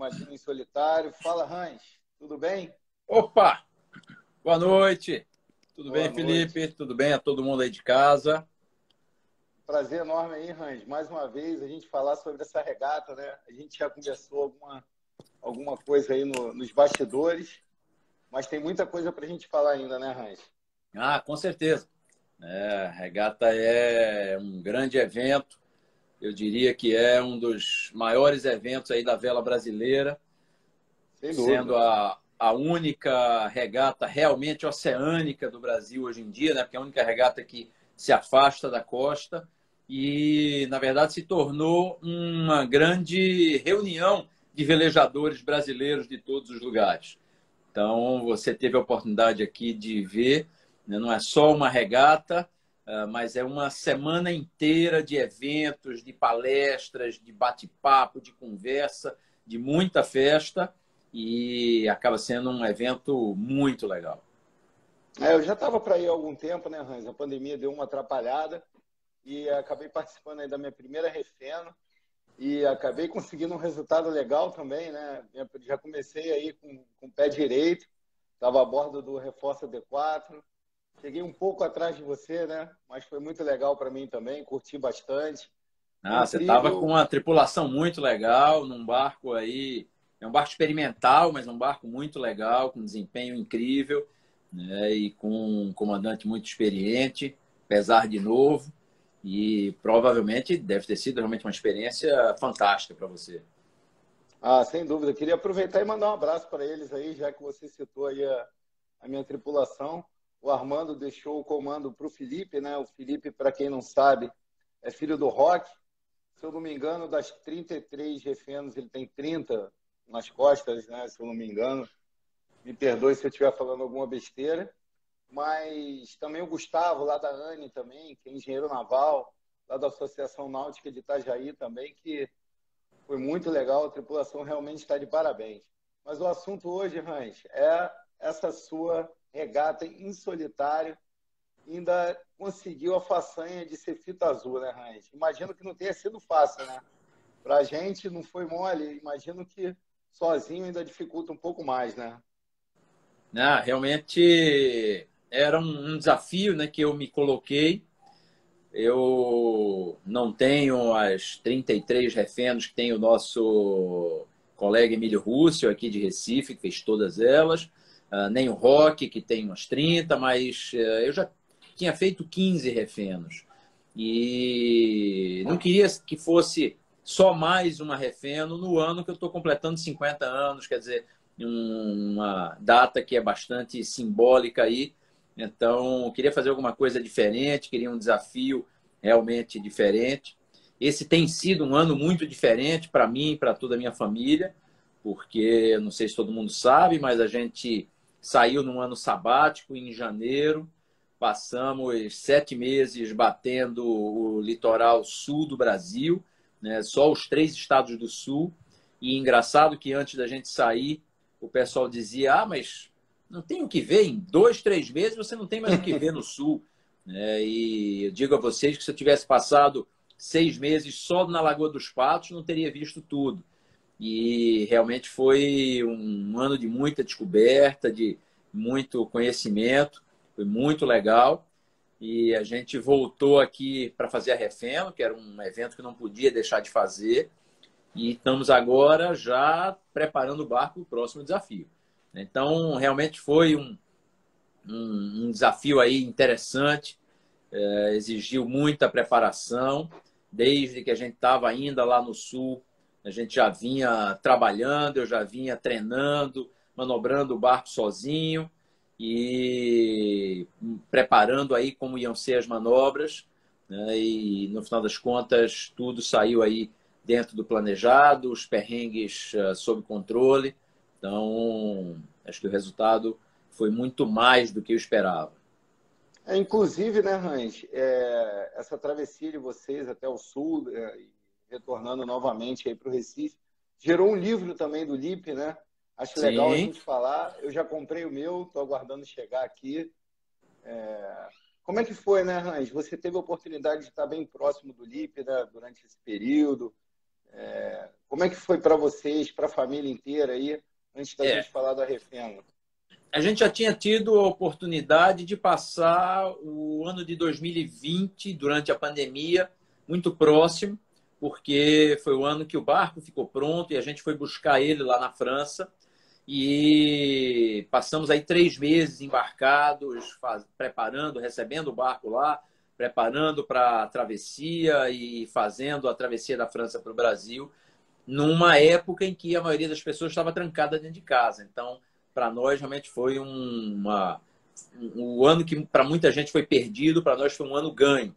Imagina em Solitário. Fala, Hans, tudo bem? Opa! Boa noite! Tudo Boa bem, noite. Felipe? Tudo bem a todo mundo aí de casa? Prazer enorme aí, Hans. Mais uma vez a gente falar sobre essa regata, né? A gente já conversou alguma coisa aí nos bastidores, mas tem muita coisa para a gente falar ainda, né, Hans? Ah, com certeza. A regata é um grande evento. Eu diria que é um dos maiores eventos aí da vela brasileira, Sem sendo dúvida. a única regata realmente oceânica do Brasil hoje em dia, né? Porque é a única regata que se afasta da costa e, na verdade, se tornou uma grande reunião de velejadores brasileiros de todos os lugares. Então, você teve a oportunidade aqui de ver, né? Não é só uma regata, mas é uma semana inteira de eventos, de palestras, de bate-papo, de conversa, de muita festa e acaba sendo um evento muito legal. Eu já estava para ir há algum tempo, né, Hans? A pandemia deu uma atrapalhada e acabei participando aí da minha primeira Refeno e acabei conseguindo um resultado legal também, né? Já comecei aí com o pé direito, estava a bordo do Reforça D4. Cheguei um pouco atrás de você, né? Mas foi muito legal para mim também, curti bastante. Foi Ah, você estava com incrível. uma tripulação muito legal, num barco aí, é um barco experimental, mas um barco muito legal, com desempenho incrível, né? E com um comandante muito experiente, apesar de novo, e provavelmente deve ter sido realmente uma experiência fantástica para você. Ah, sem dúvida. Queria aproveitar e mandar um abraço para eles aí, já que você citou aí a minha tripulação. O Armando deixou o comando para o Felipe, né? O Felipe, para quem não sabe, é filho do Rock. Se eu não me engano, das 33 reféns, ele tem 30 nas costas, né? Se eu não me engano. Me perdoe se eu estiver falando alguma besteira. Mas também o Gustavo, lá da ANE também, que é engenheiro naval, lá da Associação Náutica de Itajaí também, que foi muito legal, a tripulação realmente está de parabéns. Mas o assunto hoje, Hans, é essa sua regata em solitário, ainda conseguiu a façanha de ser fita azul, né, Hans? Imagino que não tenha sido fácil, né? Para a gente não foi mole, imagino que sozinho ainda dificulta um pouco mais, né? Ah, realmente era um desafio, né, que eu me coloquei. Eu não tenho as 33 reféns que tem o nosso colega Emílio Rússio, aqui de Recife, que fez todas elas, nem o Roque, que tem umas 30, mas eu já tinha feito 15 reféns. E não queria que fosse só mais uma refeno no ano que eu estou completando 50 anos, quer dizer, uma data que é bastante simbólica aí. Então, eu queria fazer alguma coisa diferente, queria um desafio realmente diferente. Esse tem sido um ano muito diferente para mim e para toda a minha família, porque não sei se todo mundo sabe, mas a gente saiu num ano sabático em janeiro, passamos 7 meses batendo o litoral sul do Brasil, né? Só os 3 estados do sul. E engraçado que antes da gente sair, o pessoal dizia: ah, mas não tem o que ver, em 2, 3 meses você não tem mais o que ver no sul. E eu digo a vocês que se eu tivesse passado 6 meses só na Lagoa dos Patos, não teria visto tudo. E realmente foi um ano de muita descoberta, de muito conhecimento, foi muito legal. E a gente voltou aqui para fazer a Refeno, que era um evento que não podia deixar de fazer. E estamos agora já preparando o barco para o próximo desafio. Então, realmente foi um desafio aí interessante, exigiu muita preparação. Desde que a gente estava ainda lá no sul, a gente já vinha trabalhando, eu já vinha treinando, manobrando o barco sozinho e preparando aí como iam ser as manobras, né? E no final das contas tudo saiu aí dentro do planejado, os perrengues sob controle. Então, acho que o resultado foi muito mais do que eu esperava. Inclusive, né, Hans, essa travessia de vocês até o sul, retornando novamente aí para o Recife, gerou um livro também do Lipe, né? Acho legal a Sim, gente falar. Eu já comprei o meu, estou aguardando chegar aqui. Como é que foi, né, Hans? Você teve a oportunidade de estar bem próximo do Lipe, né, durante esse período. Como é que foi para vocês, para a família inteira aí, antes da gente falar da Refeno? A gente já tinha tido a oportunidade de passar o ano de 2020, durante a pandemia, muito próximo, porque foi o ano que o barco ficou pronto e a gente foi buscar ele lá na França. E passamos aí 3 meses embarcados, preparando, recebendo o barco lá, preparando para a travessia e fazendo a travessia da França para o Brasil, numa época em que a maioria das pessoas estava trancada dentro de casa. Então, para nós, realmente foi um ano que para muita gente foi perdido, para nós foi um ano ganho.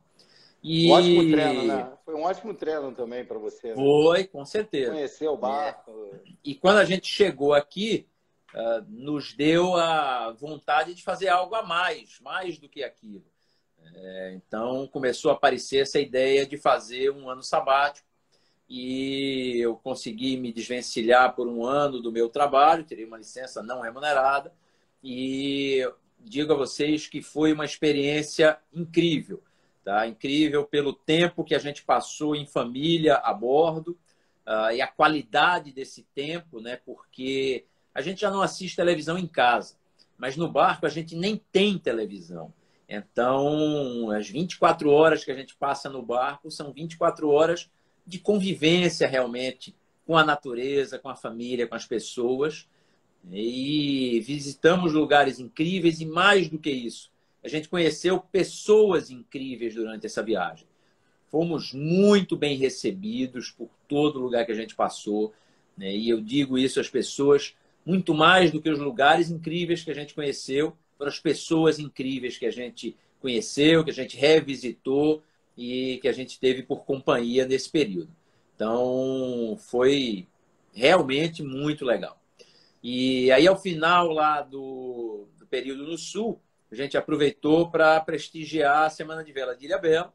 Um ótimo treino, né? Foi um ótimo treino também para você, né? Foi, com certeza. Conhecer o barco. E quando a gente chegou aqui, nos deu a vontade de fazer algo a mais do que aquilo. Então, começou a aparecer essa ideia de fazer um ano sabático e eu consegui me desvencilhar por um ano do meu trabalho, terei uma licença não remunerada e digo a vocês que foi uma experiência incrível, tá? Incrível pelo tempo que a gente passou em família a bordo e a qualidade desse tempo, né? Porque a gente já não assiste televisão em casa, mas no barco a gente nem tem televisão. Então, as 24 horas que a gente passa no barco são 24 horas de convivência realmente com a natureza, com a família, com as pessoas. E visitamos lugares incríveis e, mais do que isso, a gente conheceu pessoas incríveis durante essa viagem. Fomos muito bem recebidos por todo lugar que a gente passou, né? E eu digo isso às pessoas, muito mais do que os lugares incríveis que a gente conheceu, foram as pessoas incríveis que a gente conheceu, que a gente revisitou e que a gente teve por companhia nesse período. Então, foi realmente muito legal. E aí, ao final lá do período no Sul, a gente aproveitou para prestigiar a Semana de Vela de Ilhabela.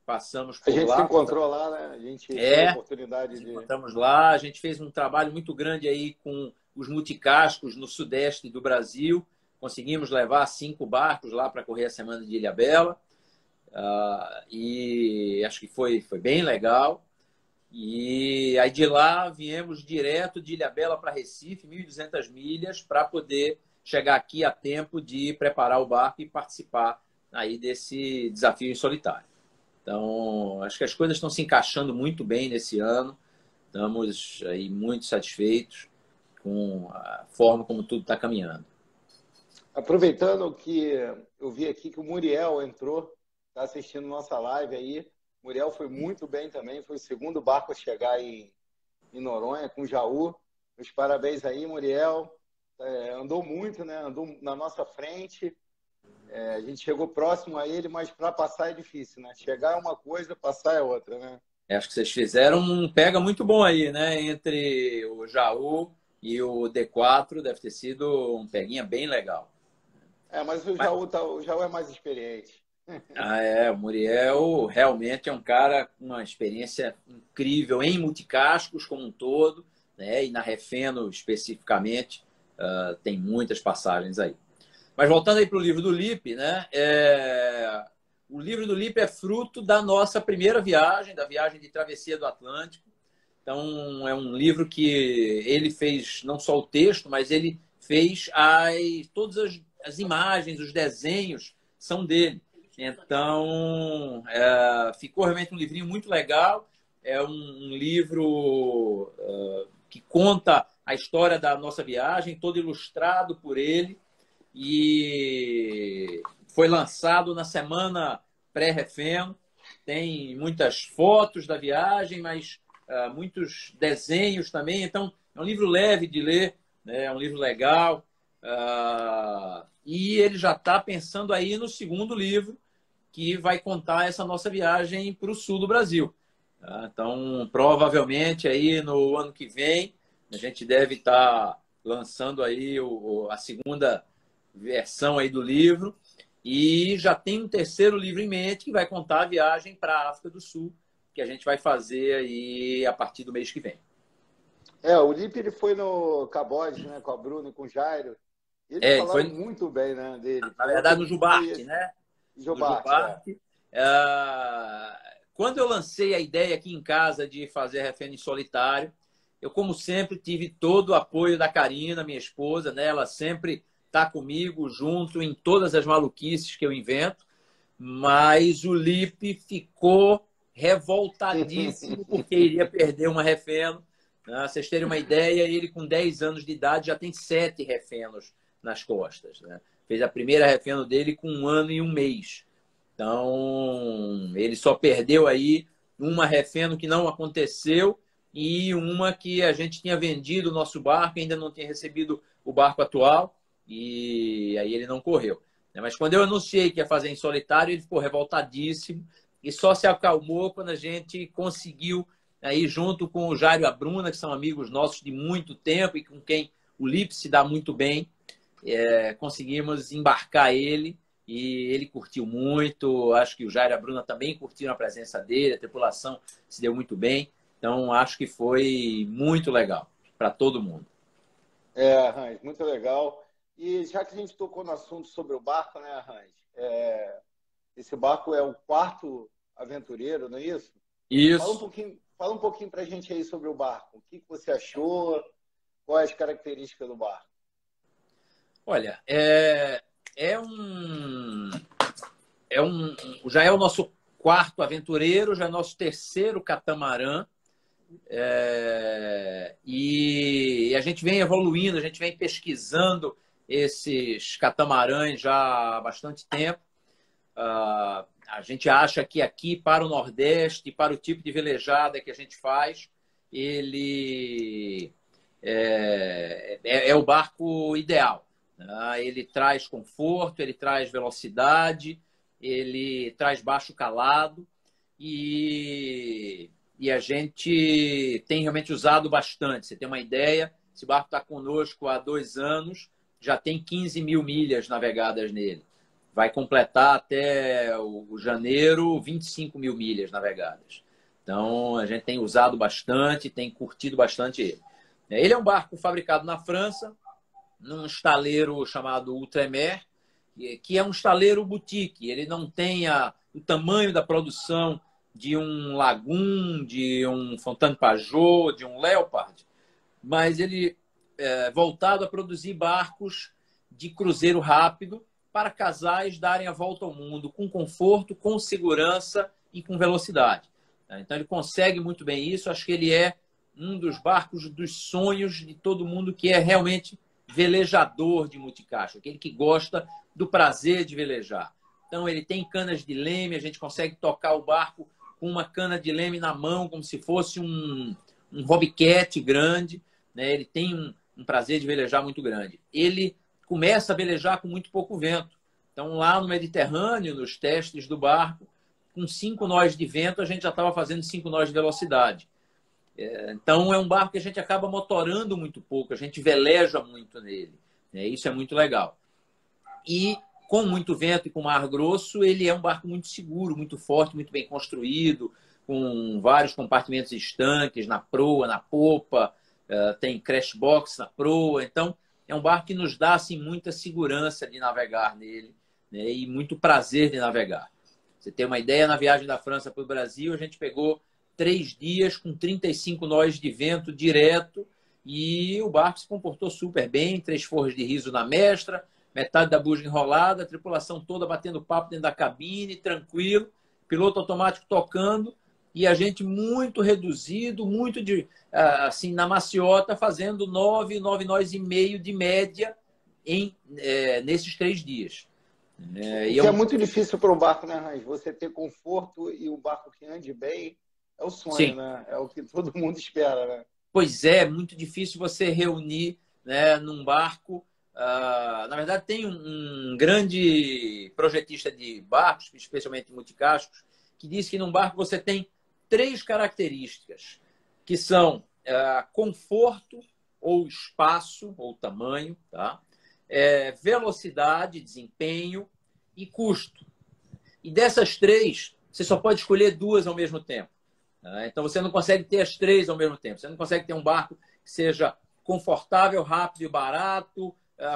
Passamos por lá. A gente se encontrou lá, né? A gente teve a oportunidade de... Encontramos lá. A gente fez um trabalho muito grande aí com os multicascos no sudeste do Brasil. Conseguimos levar 5 barcos lá para correr a Semana de Ilhabela. E acho que foi bem legal. E aí de lá viemos direto de Ilhabela para Recife, 1.200 milhas, para poder chegar aqui a tempo de preparar o barco e participar aí desse desafio em solitário. Então, acho que as coisas estão se encaixando muito bem nesse ano. Estamos aí muito satisfeitos com a forma como tudo está caminhando. Aproveitando que eu vi aqui que o Muriel entrou, está assistindo nossa live aí. O Muriel foi muito bem também, foi o segundo barco a chegar em Noronha, com o Jaú. Meus parabéns aí, Muriel. Andou muito, né? Andou na nossa frente. A gente chegou próximo a ele, mas para passar é difícil, né? Chegar é uma coisa, passar é outra, né? Acho que vocês fizeram um pega muito bom aí, né? Entre o Jaú e o D4, deve ter sido um peguinha bem legal. Mas o Jaú é mais experiente. O Muriel realmente é um cara com uma experiência incrível em multicascos como um todo, né? E na Refeno especificamente, tem muitas passagens aí. Mas voltando aí para o livro do Lipe, né? O livro do Lipe é fruto da nossa primeira viagem, da viagem de travessia do Atlântico. Então, é um livro que ele fez não só o texto, mas ele fez todas as imagens, os desenhos são dele. Então, ficou realmente um livrinho muito legal. É um livro que conta a história da nossa viagem, todo ilustrado por ele. E foi lançado na semana pré-Refeno. Tem muitas fotos da viagem, mas muitos desenhos também. Então, é um livro leve de ler, né? É um livro legal. E ele já está pensando aí no segundo livro, que vai contar essa nossa viagem para o sul do Brasil. Então, provavelmente aí no ano que vem, a gente deve estar lançando aí a segunda versão aí do livro e já tem um terceiro livro em mente que vai contar a viagem para a África do Sul, que a gente vai fazer aí a partir do mês que vem. O Lipe ele foi no Camboja, né, com a Bruna e com o Jairo. Eles falaram muito bem, né, dele. Na verdade, no Jubarte, né? Jubarte. quando eu lancei a ideia aqui em casa de fazer refém em solitário, eu, como sempre, tive todo o apoio da Karina, minha esposa, né? Ela sempre está comigo, junto em todas as maluquices que eu invento, mas o Lipe ficou revoltadíssimo porque iria perder uma refeno. Né? Vocês terem uma ideia, ele com 10 anos de idade já tem 7 refenos nas costas. Né? Fez a primeira refeno dele com 1 ano e 1 mês. Então, ele só perdeu aí uma refeno que não aconteceu e uma que a gente tinha vendido o nosso barco, ainda não tinha recebido o barco atual, e aí ele não correu. Mas quando eu anunciei que ia fazer em solitário, ele ficou revoltadíssimo e só se acalmou quando a gente conseguiu, aí junto com o Jairo e a Bruna, que são amigos nossos de muito tempo e com quem o Lipe se dá muito bem, conseguimos embarcar ele e ele curtiu muito. Acho que o Jairo e a Bruna também curtiram a presença dele, a tripulação se deu muito bem. Então, acho que foi muito legal para todo mundo. Hans, muito legal. E já que a gente tocou no assunto sobre o barco, né, Hans? Esse barco é o 4º aventureiro, não é isso? Isso. Fala um pouquinho para a gente aí sobre o barco. O que você achou? Quais as características do barco? Olha, já é o nosso 4º aventureiro, já é nosso 3º catamarã. E a gente vem evoluindo, a gente vem pesquisando esses catamarãs já há bastante tempo. A gente acha que aqui para o Nordeste, para o tipo de velejada que a gente faz, ele é o barco ideal. Ele traz conforto, ele traz velocidade, ele traz baixo calado e a gente tem realmente usado bastante. Você tem uma ideia, esse barco está conosco há 2 anos, já tem 15 mil milhas navegadas nele. Vai completar até o janeiro 25 mil milhas navegadas. Então, a gente tem usado bastante, tem curtido bastante ele. Ele é um barco fabricado na França, num estaleiro chamado Outremer, que é um estaleiro boutique. Ele não tem o tamanho da produção de um Lagoon, de um Fontane Pajot, de um Leopard, mas ele é voltado a produzir barcos de cruzeiro rápido para casais darem a volta ao mundo com conforto, com segurança e com velocidade. Então, ele consegue muito bem isso. Acho que ele é um dos barcos dos sonhos de todo mundo que é realmente velejador de multicacho, aquele que gosta do prazer de velejar. Então, ele tem canas de leme, a gente consegue tocar o barco com uma cana de leme na mão, como se fosse um bobcat grande. Né? Ele tem um prazer de velejar muito grande. Ele começa a velejar com muito pouco vento. Então, lá no Mediterrâneo, nos testes do barco, com 5 nós de vento, a gente já estava fazendo 5 nós de velocidade. Então, é um barco que a gente acaba motorando muito pouco, a gente veleja muito nele. Isso é muito legal. E com muito vento e com mar grosso, ele é um barco muito seguro, muito forte, muito bem construído, com vários compartimentos estanques na proa, na popa, tem crash box na proa. Então, é um barco que nos dá assim, muita segurança de navegar nele, né, e muito prazer de navegar. Você tem uma ideia, na viagem da França para o Brasil, a gente pegou 3 dias com 35 nós de vento direto e o barco se comportou super bem, 3 forros de riso na mestra, metade da buja enrolada, a tripulação toda batendo papo dentro da cabine, tranquilo, piloto automático tocando e a gente muito reduzido, muito assim, na maciota, fazendo 9 nós e meio de média nesses 3 dias. Que é muito difícil para o barco, né, Hans? Você ter conforto e o barco que ande bem é o sonho, sim, né? É o que todo mundo espera, né? Pois é, muito difícil você reunir, né, num barco. Na verdade, tem um grande projetista de barcos, especialmente multicascos, que diz que num barco você tem 3 características, que são conforto, ou espaço, ou tamanho, tá? Velocidade, desempenho e custo. E dessas 3, você só pode escolher 2 ao mesmo tempo. Tá? Então, você não consegue ter as 3 ao mesmo tempo. Você não consegue ter um barco que seja confortável, rápido e barato,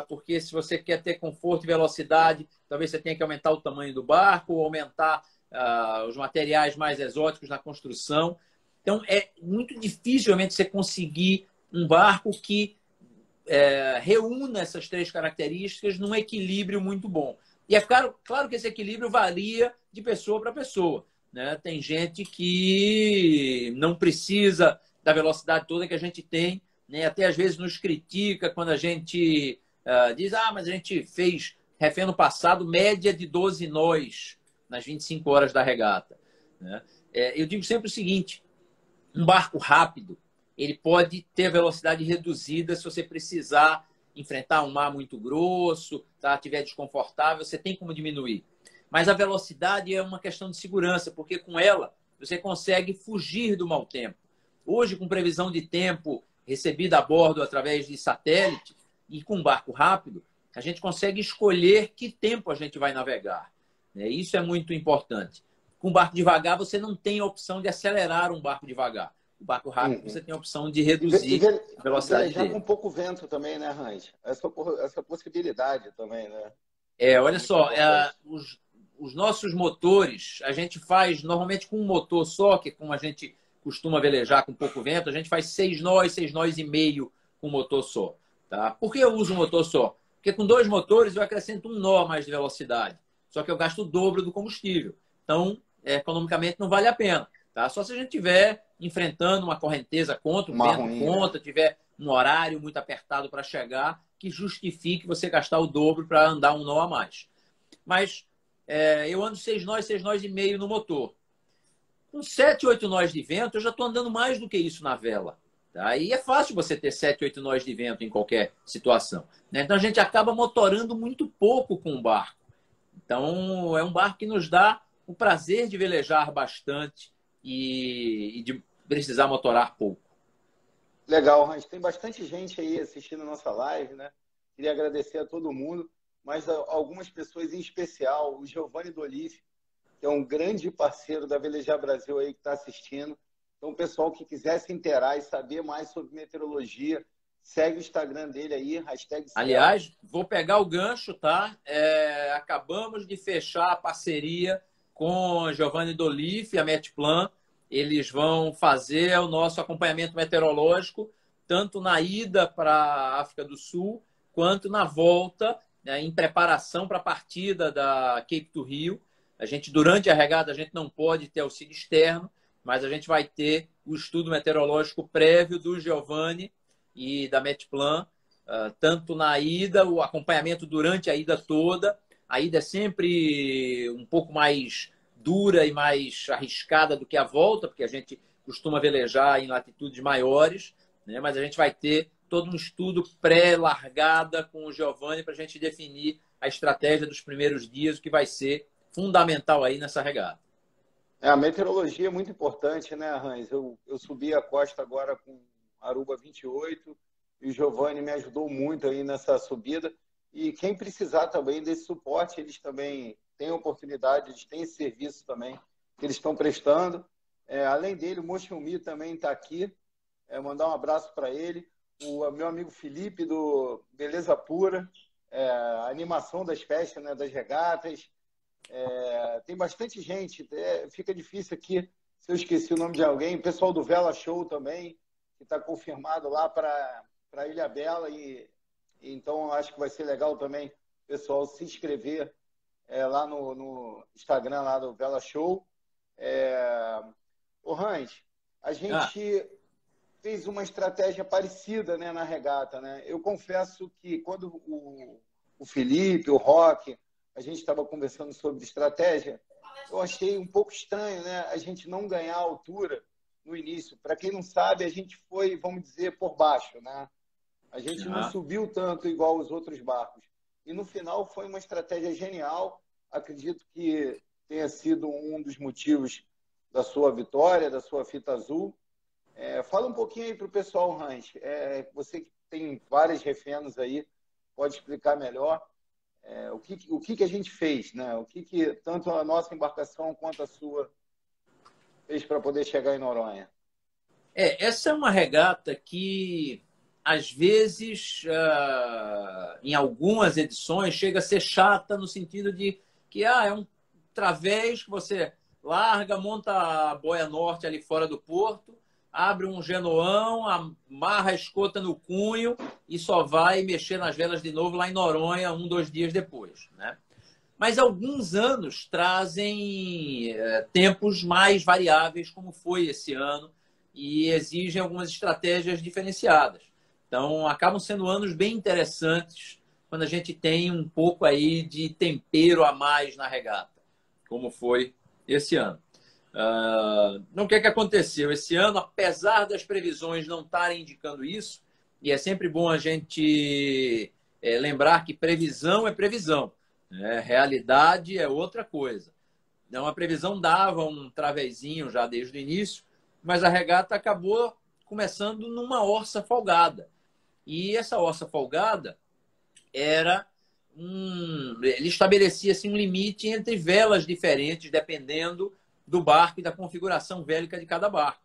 porque se você quer ter conforto e velocidade, talvez você tenha que aumentar o tamanho do barco, ou aumentar os materiais mais exóticos na construção. Então, é muito dificilmente você conseguir um barco que reúna essas três características num equilíbrio muito bom. E é claro que esse equilíbrio varia de pessoa para pessoa, né? Tem gente que não precisa da velocidade toda que a gente tem, né? Até às vezes nos critica quando a gente diz, mas a gente fez refém no passado média de 12 nós nas 25 horas da regata, né? Eu digo sempre o seguinte, um barco rápido, ele pode ter velocidade reduzida se você precisar enfrentar um mar muito grosso, tá? Estiver desconfortável, você tem como diminuir. Mas a velocidade é uma questão de segurança, porque com ela você consegue fugir do mau tempo. Hoje, com previsão de tempo recebida a bordo através de satélite e com um barco rápido, a gente consegue escolher que tempo a gente vai navegar. Isso é muito importante. Com barco devagar, você não tem a opção de acelerar um barco devagar. O barco rápido, você tem a opção de reduzir a velocidade dele. Com pouco vento também, né, Hans? Essa possibilidade também, né? Olha só, os nossos motores, a gente faz normalmente com um motor só, que como a gente costuma velejar com pouco vento, a gente faz 6 nós e meio com um motor só. Tá? Por que eu uso um motor só? Porque com 2 motores eu acrescento 1 nó a mais de velocidade. Só que eu gasto o dobro do combustível. Então, economicamente não vale a pena. Tá? Só se a gente estiver enfrentando uma correnteza contra, um vento contra, tiver um horário muito apertado para chegar, que justifique você gastar o dobro para andar 1 nó a mais. Mas eu ando 6 nós e meio no motor. Com 7, 8 nós de vento, eu já estou andando mais do que isso na vela. Tá? E é fácil você ter 7, 8 nós de vento em qualquer situação. Né? Então a gente acaba motorando muito pouco com o barco. Então é um barco que nos dá o prazer de velejar bastante e de precisar motorar pouco. Legal, Hans. Tem bastante gente aí assistindo a nossa live, né? Queria agradecer a todo mundo, mas algumas pessoas em especial, o Giovanni Dolif, que é um grande parceiro da Velejar Brasil aí que está assistindo. Então, o pessoal que quiser se inteirar e saber mais sobre meteorologia, segue o Instagram dele aí, #. Aliás, vou pegar o gancho, tá? Acabamos de fechar a parceria com Giovanni Dolif e a Metplan. Eles vão fazer o nosso acompanhamento meteorológico, tanto na ida para a África do Sul, quanto na volta, né, em preparação para a partida da Cape to Rio. Durante a regata, a gente não pode ter auxílio externo, mas a gente vai ter o estudo meteorológico prévio do Giovanni e da Metplan, tanto na ida, o acompanhamento durante a ida toda. A ida é sempre um pouco mais dura e mais arriscada do que a volta, porque a gente costuma velejar em latitudes maiores, né? Mas a gente vai ter todo um estudo pré-largada com o Giovanni para a gente definir a estratégia dos primeiros dias, o que vai ser fundamental aí nessa regata. A meteorologia é muito importante, né, Hans? Eu subi a costa agora com Aruba 28 e o Giovanni me ajudou muito aí nessa subida. E quem precisar também desse suporte, eles também têm oportunidade, eles têm esse serviço também que eles estão prestando. Além dele, o Mochumi também está aqui. Mandar um abraço para ele. O meu amigo Felipe, do Beleza Pura, a animação das festas, né, das regatas. Tem bastante gente. Fica difícil aqui se eu esqueci o nome de alguém. O pessoal do Vela Show também, que está confirmado lá para Ilha Bela. Então, acho que vai ser legal também o pessoal se inscrever lá no Instagram lá do Vela Show. Hans, a gente fez uma estratégia parecida, né, na regata, né? Eu confesso que quando o Felipe, o Roque, a gente estava conversando sobre estratégia, eu achei um pouco estranho, né, a gente não ganhar altura no início. Para quem não sabe, a gente foi, vamos dizer, por baixo, né? A gente não subiu tanto igual os outros barcos. E no final foi uma estratégia genial. Acredito que tenha sido um dos motivos da sua vitória, da sua fita azul. Fala um pouquinho aí para o pessoal, Hans. Você que tem vários reféns aí, pode explicar melhor o que a gente fez, né? O que tanto a nossa embarcação quanto a sua fez para poder chegar em Noronha. Essa é uma regata que às vezes, em algumas edições, chega a ser chata no sentido de que é um través que você larga, monta a boia norte ali fora do porto, abre um genoão, amarra a escota no cunho e só vai mexer nas velas de novo lá em Noronha 2 dias depois, né? Mas alguns anos trazem tempos mais variáveis, como foi esse ano, e exigem algumas estratégias diferenciadas. Então, acabam sendo anos bem interessantes quando a gente tem um pouco aí de tempero a mais na regata, como foi esse ano. Não, o que aconteceu? Esse ano, apesar das previsões não estarem indicando isso, e é sempre bom a gente lembrar que previsão é previsão, né? Realidade é outra coisa. Então, a previsão dava um travezinho já desde o início, mas a regata acabou começando numa orça folgada. E essa orça folgada era ele estabelecia assim, um limite entre velas diferentes, dependendo do barco e da configuração vélica de cada barco.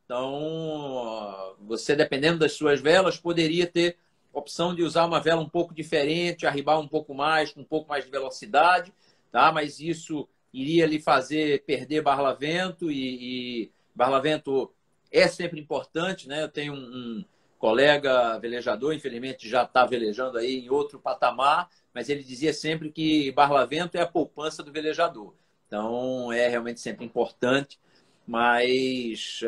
Então, você, dependendo das suas velas, poderia ter opção de usar uma vela um pouco diferente, arribar um pouco mais, com um pouco mais de velocidade, tá? Mas isso iria lhe fazer perder barlavento, e barlavento é sempre importante, né? Eu tenho um colega velejador, infelizmente já está velejando aí em outro patamar, mas ele dizia sempre que barlavento é a poupança do velejador. Então, é realmente sempre importante, mas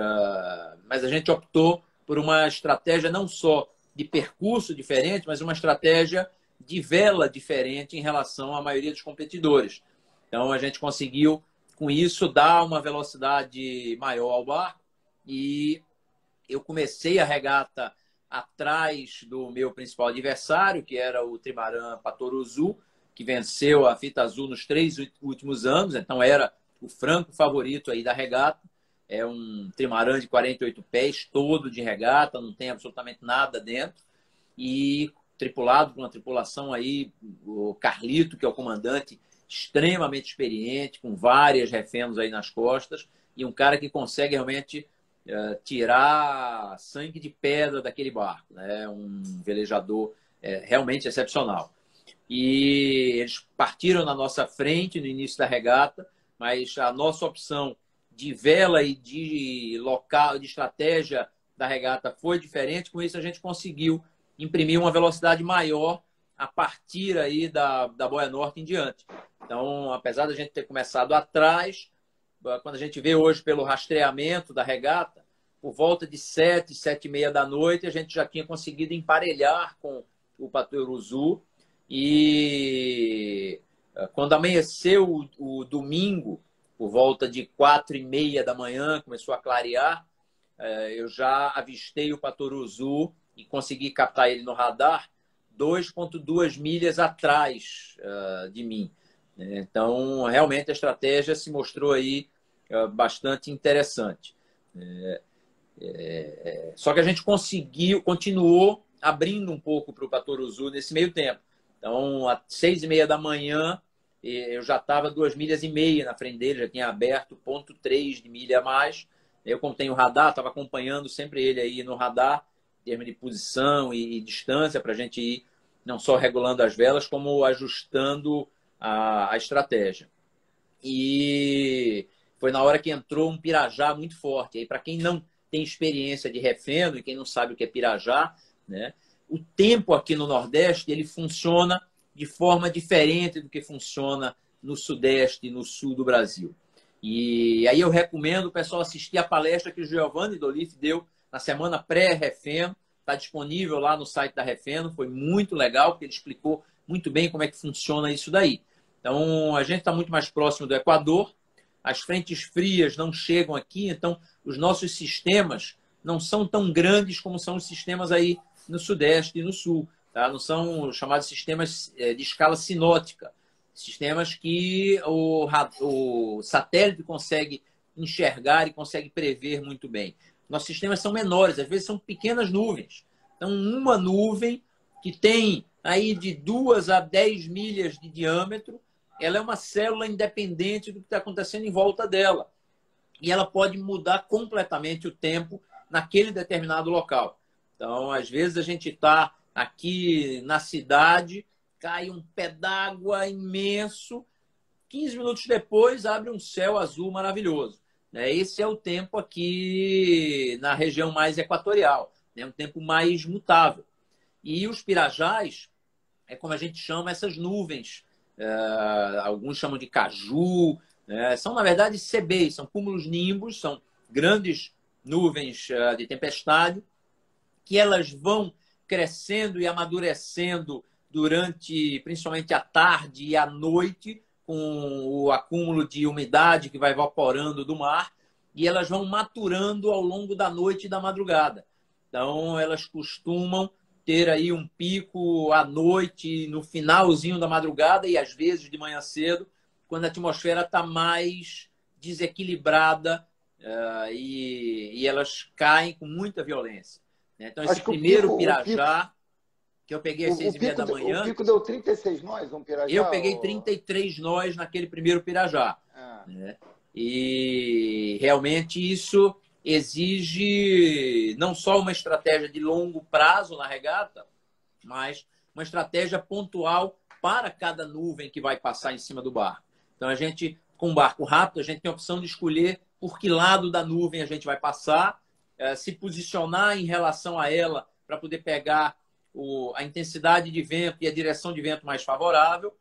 a gente optou por uma estratégia não só de percurso diferente, mas uma estratégia de vela diferente em relação à maioria dos competidores. Então, a gente conseguiu, com isso, dar uma velocidade maior ao barco, e eu comecei a regata atrás do meu principal adversário, que era o trimarã Patoruzu, que venceu a fita azul nos 3 últimos anos, então era o franco favorito aí da regata. É um trimarã de 48 pés, todo de regata, não tem absolutamente nada dentro, e tripulado por uma tripulação aí, o Carlito, que é o comandante, extremamente experiente, com várias reféns aí nas costas, e um cara que consegue realmente tirar sangue de pedra daquele barco, né? Um velejador realmente excepcional. E eles partiram na nossa frente no início da regata, mas a nossa opção de vela e de local, de estratégia da regata foi diferente. Com isso, a gente conseguiu imprimir uma velocidade maior a partir aí da boia norte em diante. Então, apesar da gente ter começado atrás, quando a gente vê hoje pelo rastreamento da regata, por volta de 7, 7h30 da noite, a gente já tinha conseguido emparelhar com o Patoruzu. E quando amanheceu o domingo, por volta de 4h30 da manhã, começou a clarear, eu já avistei o Patoruzu e consegui captar ele no radar 2,2 milhas atrás de mim. Então, realmente, a estratégia se mostrou aí bastante interessante. Só que a gente continuou abrindo um pouco para o Patoruzu nesse meio tempo. Então, às 6h30 da manhã, eu já estava 2,5 milhas na frente dele, já tinha aberto 0,3 de milha a mais. Eu, como tenho radar, estava acompanhando sempre ele aí no radar, em termos de posição e distância, para a gente ir não só regulando as velas, como ajustando a estratégia. E foi na hora que entrou um pirajá muito forte. Aí, para quem não tem experiência de refendo e quem não sabe o que é pirajá, né? O tempo aqui no Nordeste ele funciona de forma diferente do que funciona no Sudeste e no Sul do Brasil. E aí eu recomendo o pessoal assistir a palestra que o Giovanni Dolif deu na semana pré-refeno. Está disponível lá no site da Refeno. Foi muito legal, porque ele explicou muito bem como é que funciona isso daí. Então, a gente está muito mais próximo do Equador. As frentes frias não chegam aqui, então os nossos sistemas não são tão grandes como são os sistemas aí no Sudeste e no Sul. Tá? Não são chamados sistemas de escala sinótica. Sistemas que o satélite consegue enxergar e consegue prever muito bem. Nossos sistemas são menores, às vezes são pequenas nuvens. Então, uma nuvem que tem aí de 2 a 10 milhas de diâmetro, ela é uma célula independente do que está acontecendo em volta dela. E ela pode mudar completamente o tempo naquele determinado local. Então, às vezes, a gente está aqui na cidade, cai um pé d'água imenso, 15 minutos depois abre um céu azul maravilhoso. Esse é o tempo aqui na região mais equatorial, né? Um tempo mais mutável. E os pirajás é como a gente chama essas nuvens, alguns chamam de caju, são na verdade CBs, são cúmulos nimbus, são grandes nuvens de tempestade, que elas vão crescendo e amadurecendo durante principalmente a tarde e a noite, com o acúmulo de umidade que vai evaporando do mar, e elas vão maturando ao longo da noite e da madrugada. Então, elas costumam ter aí um pico à noite, no finalzinho da madrugada e às vezes de manhã cedo, quando a atmosfera está mais desequilibrada e elas caem com muita violência. Então, esse primeiro pirajá, que eu peguei às 6h30 da manhã... O pico deu 36 nós, um pirajá? Eu peguei 33 nós naquele primeiro pirajá. E realmente isso exige não só uma estratégia de longo prazo na regata, mas uma estratégia pontual para cada nuvem que vai passar em cima do barco. Então, a gente, com um barco rápido, a gente tem a opção de escolher por que lado da nuvem a gente vai passar, se posicionar em relação a ela para poder pegar a intensidade de vento e a direção de vento mais favorável,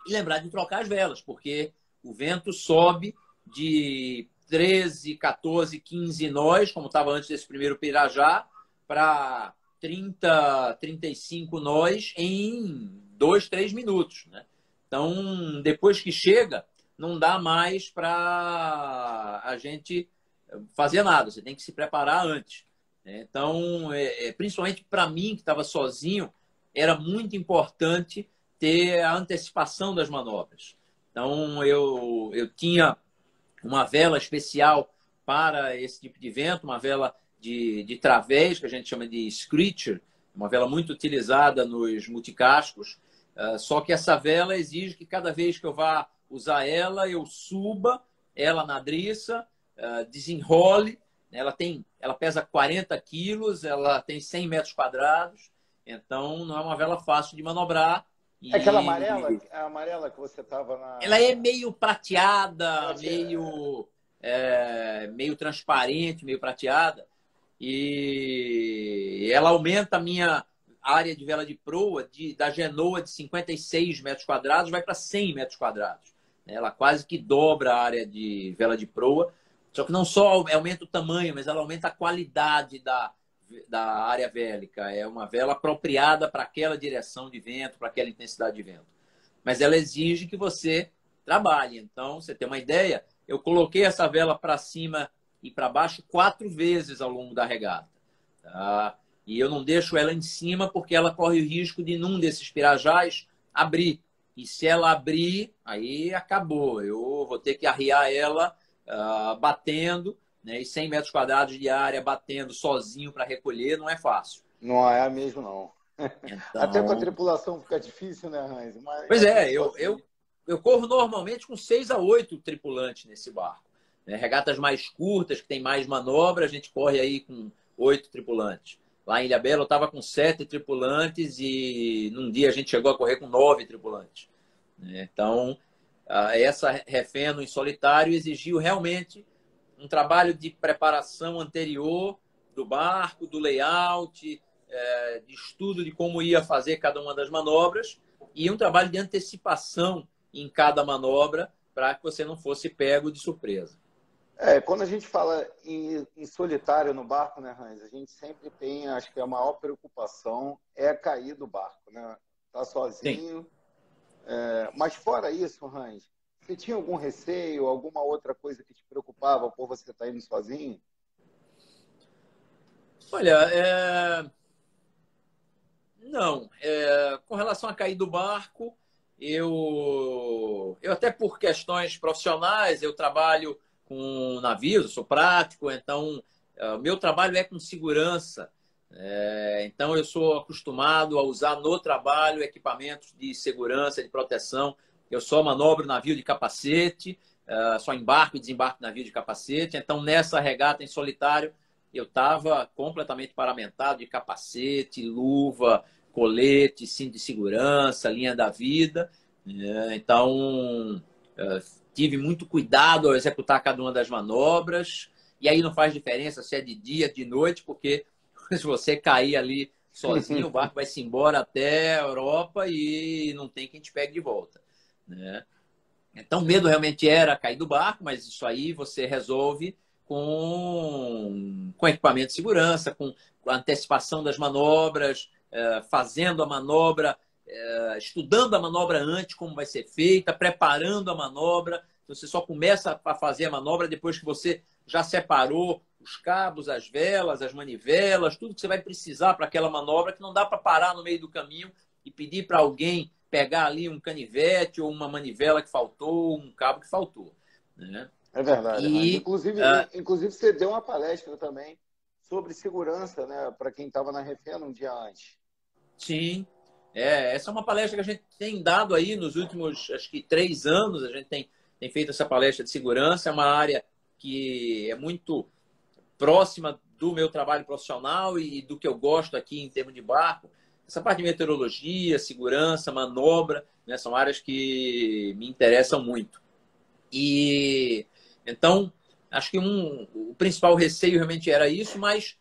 e lembrar de trocar as velas, porque o vento sobe de 13, 14, 15 nós, como estava antes desse primeiro pirajá, para 30, 35 nós em 2, 3 minutos. Né? Então, depois que chega, não dá mais para a gente fazer nada, você tem que se preparar antes. Então, principalmente para mim, que estava sozinho, era muito importante ter a antecipação das manobras. Então, eu tinha uma vela especial para esse tipo de vento, uma vela de través, que a gente chama de screecher, uma vela muito utilizada nos multicascos, só que essa vela exige que cada vez que eu vá usar ela, eu suba ela na driça, desenrole. Ela pesa 40 quilos, ela tem 100 metros quadrados, então não é uma vela fácil de manobrar. É aquela amarela, a amarela que você estava na... Ela é meio prateada, meio transparente, meio prateada, e ela aumenta a minha área de vela de proa da Genoa de 56 metros quadrados, vai para 100 metros quadrados. Ela quase que dobra a área de vela de proa. Só que não só aumenta o tamanho, mas ela aumenta a qualidade da área vélica. É uma vela apropriada para aquela direção de vento, para aquela intensidade de vento. Mas ela exige que você trabalhe. Então, você tem uma ideia, eu coloquei essa vela para cima e para baixo 4 vezes ao longo da regata. Tá? E eu não deixo ela em cima porque ela corre o risco de, num desses pirajás, abrir. E se ela abrir, aí acabou. Eu vou ter que arriar ela batendo, né? E 100 metros quadrados de área batendo sozinho para recolher não é fácil. Não é mesmo, não. Então... Até para a tripulação fica difícil, né, Hans? Mas pois é, eu corro normalmente com 6 a 8 tripulantes nesse barco. Né? Regatas mais curtas, que tem mais manobra, a gente corre aí com 8 tripulantes. Lá em Ilhabela eu estava com 7 tripulantes e num dia a gente chegou a correr com 9 tripulantes. Então, essa refeno em solitário exigiu realmente um trabalho de preparação anterior do barco, do layout, de estudo de como ia fazer cada uma das manobras e um trabalho de antecipação em cada manobra para que você não fosse pego de surpresa. Quando a gente fala em solitário no barco, né, Hans, a gente sempre tem, acho que a maior preocupação é cair do barco, né? Tá sozinho. Mas fora isso, Hans, você tinha algum receio, alguma outra coisa que te preocupava por você estar indo sozinho? Olha, não. Com relação a cair do barco, eu até por questões profissionais, eu trabalho com navios, eu sou prático, então o meu trabalho é com segurança. Então eu sou acostumado a usar no trabalho equipamentos de segurança, de proteção. Eu só manobro navio de capacete, só embarco e desembarco navio de capacete. Então nessa regata em solitário eu estava completamente paramentado de capacete, luva, colete, cinto de segurança, linha da vida. Então, tive muito cuidado ao executar cada uma das manobras. E aí não faz diferença se é de dia, de noite, porque se você cair ali sozinho, o barco vai-se embora até a Europa e não tem quem te pegue de volta, né? Então, o medo realmente era cair do barco, mas isso aí você resolve com equipamento de segurança, com a antecipação das manobras, fazendo a manobra, estudando a manobra antes, como vai ser feita, preparando a manobra. Você só começa a fazer a manobra depois que você já separou os cabos, as velas, as manivelas, tudo que você vai precisar para aquela manobra, que não dá para parar no meio do caminho e pedir para alguém pegar ali um canivete ou uma manivela que faltou, um cabo que faltou, né? É verdade, Hans. E, Inclusive, você deu uma palestra também sobre segurança, né, para quem estava na Refena um dia antes. sim, essa é uma palestra que a gente tem dado aí nos últimos, acho que 3 anos, a gente tem feito essa palestra de segurança, é uma área que é muito próxima do meu trabalho profissional e do que eu gosto aqui em termos de barco. Essa parte de meteorologia, segurança, manobra, né, são áreas que me interessam muito. E então, acho que o principal receio realmente era isso, mas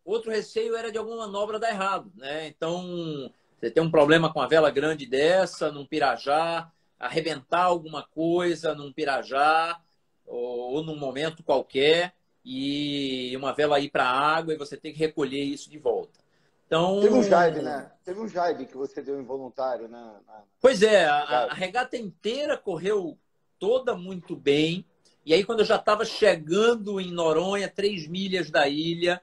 outro receio era de alguma manobra dar errado, né? Então, você tem um problema com a vela grande dessa, num pirajá, arrebentar alguma coisa num pirajá ou num momento qualquer e uma vela ir para a água e você tem que recolher isso de volta. Então, teve um jibe, né? Teve um jibe que você deu involuntário, né? Pois é, a regata inteira correu toda muito bem. E aí, quando eu já estava chegando em Noronha, 3 milhas da ilha,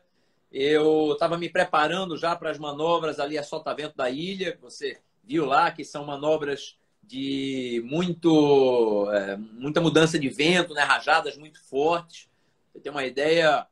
eu estava me preparando já para as manobras ali a sotavento da ilha, que você viu lá, que são manobras de muita mudança de vento, né? Rajadas muito fortes. Você tem uma ideia,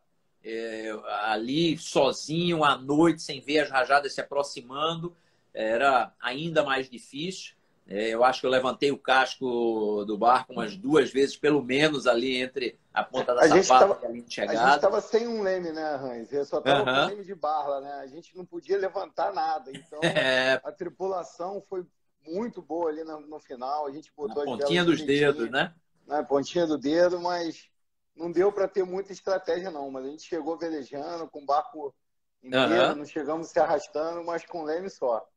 ali sozinho, à noite, sem ver as rajadas se aproximando, era ainda mais difícil. Eu acho que eu levantei o casco do barco umas 2 vezes, pelo menos, ali entre a ponta da sapata e a linha de chegada. A gente estava sem um leme, né, Hans? Eu só estava com leme de barla, né? A gente não podia levantar nada. Então, a tripulação foi muito boa ali no final. A gente botou a pontinha dos dedos, né? Na pontinha do dedo, mas não deu para ter muita estratégia, não. Mas a gente chegou velejando, com o barco inteiro, não chegamos se arrastando, mas com leme só.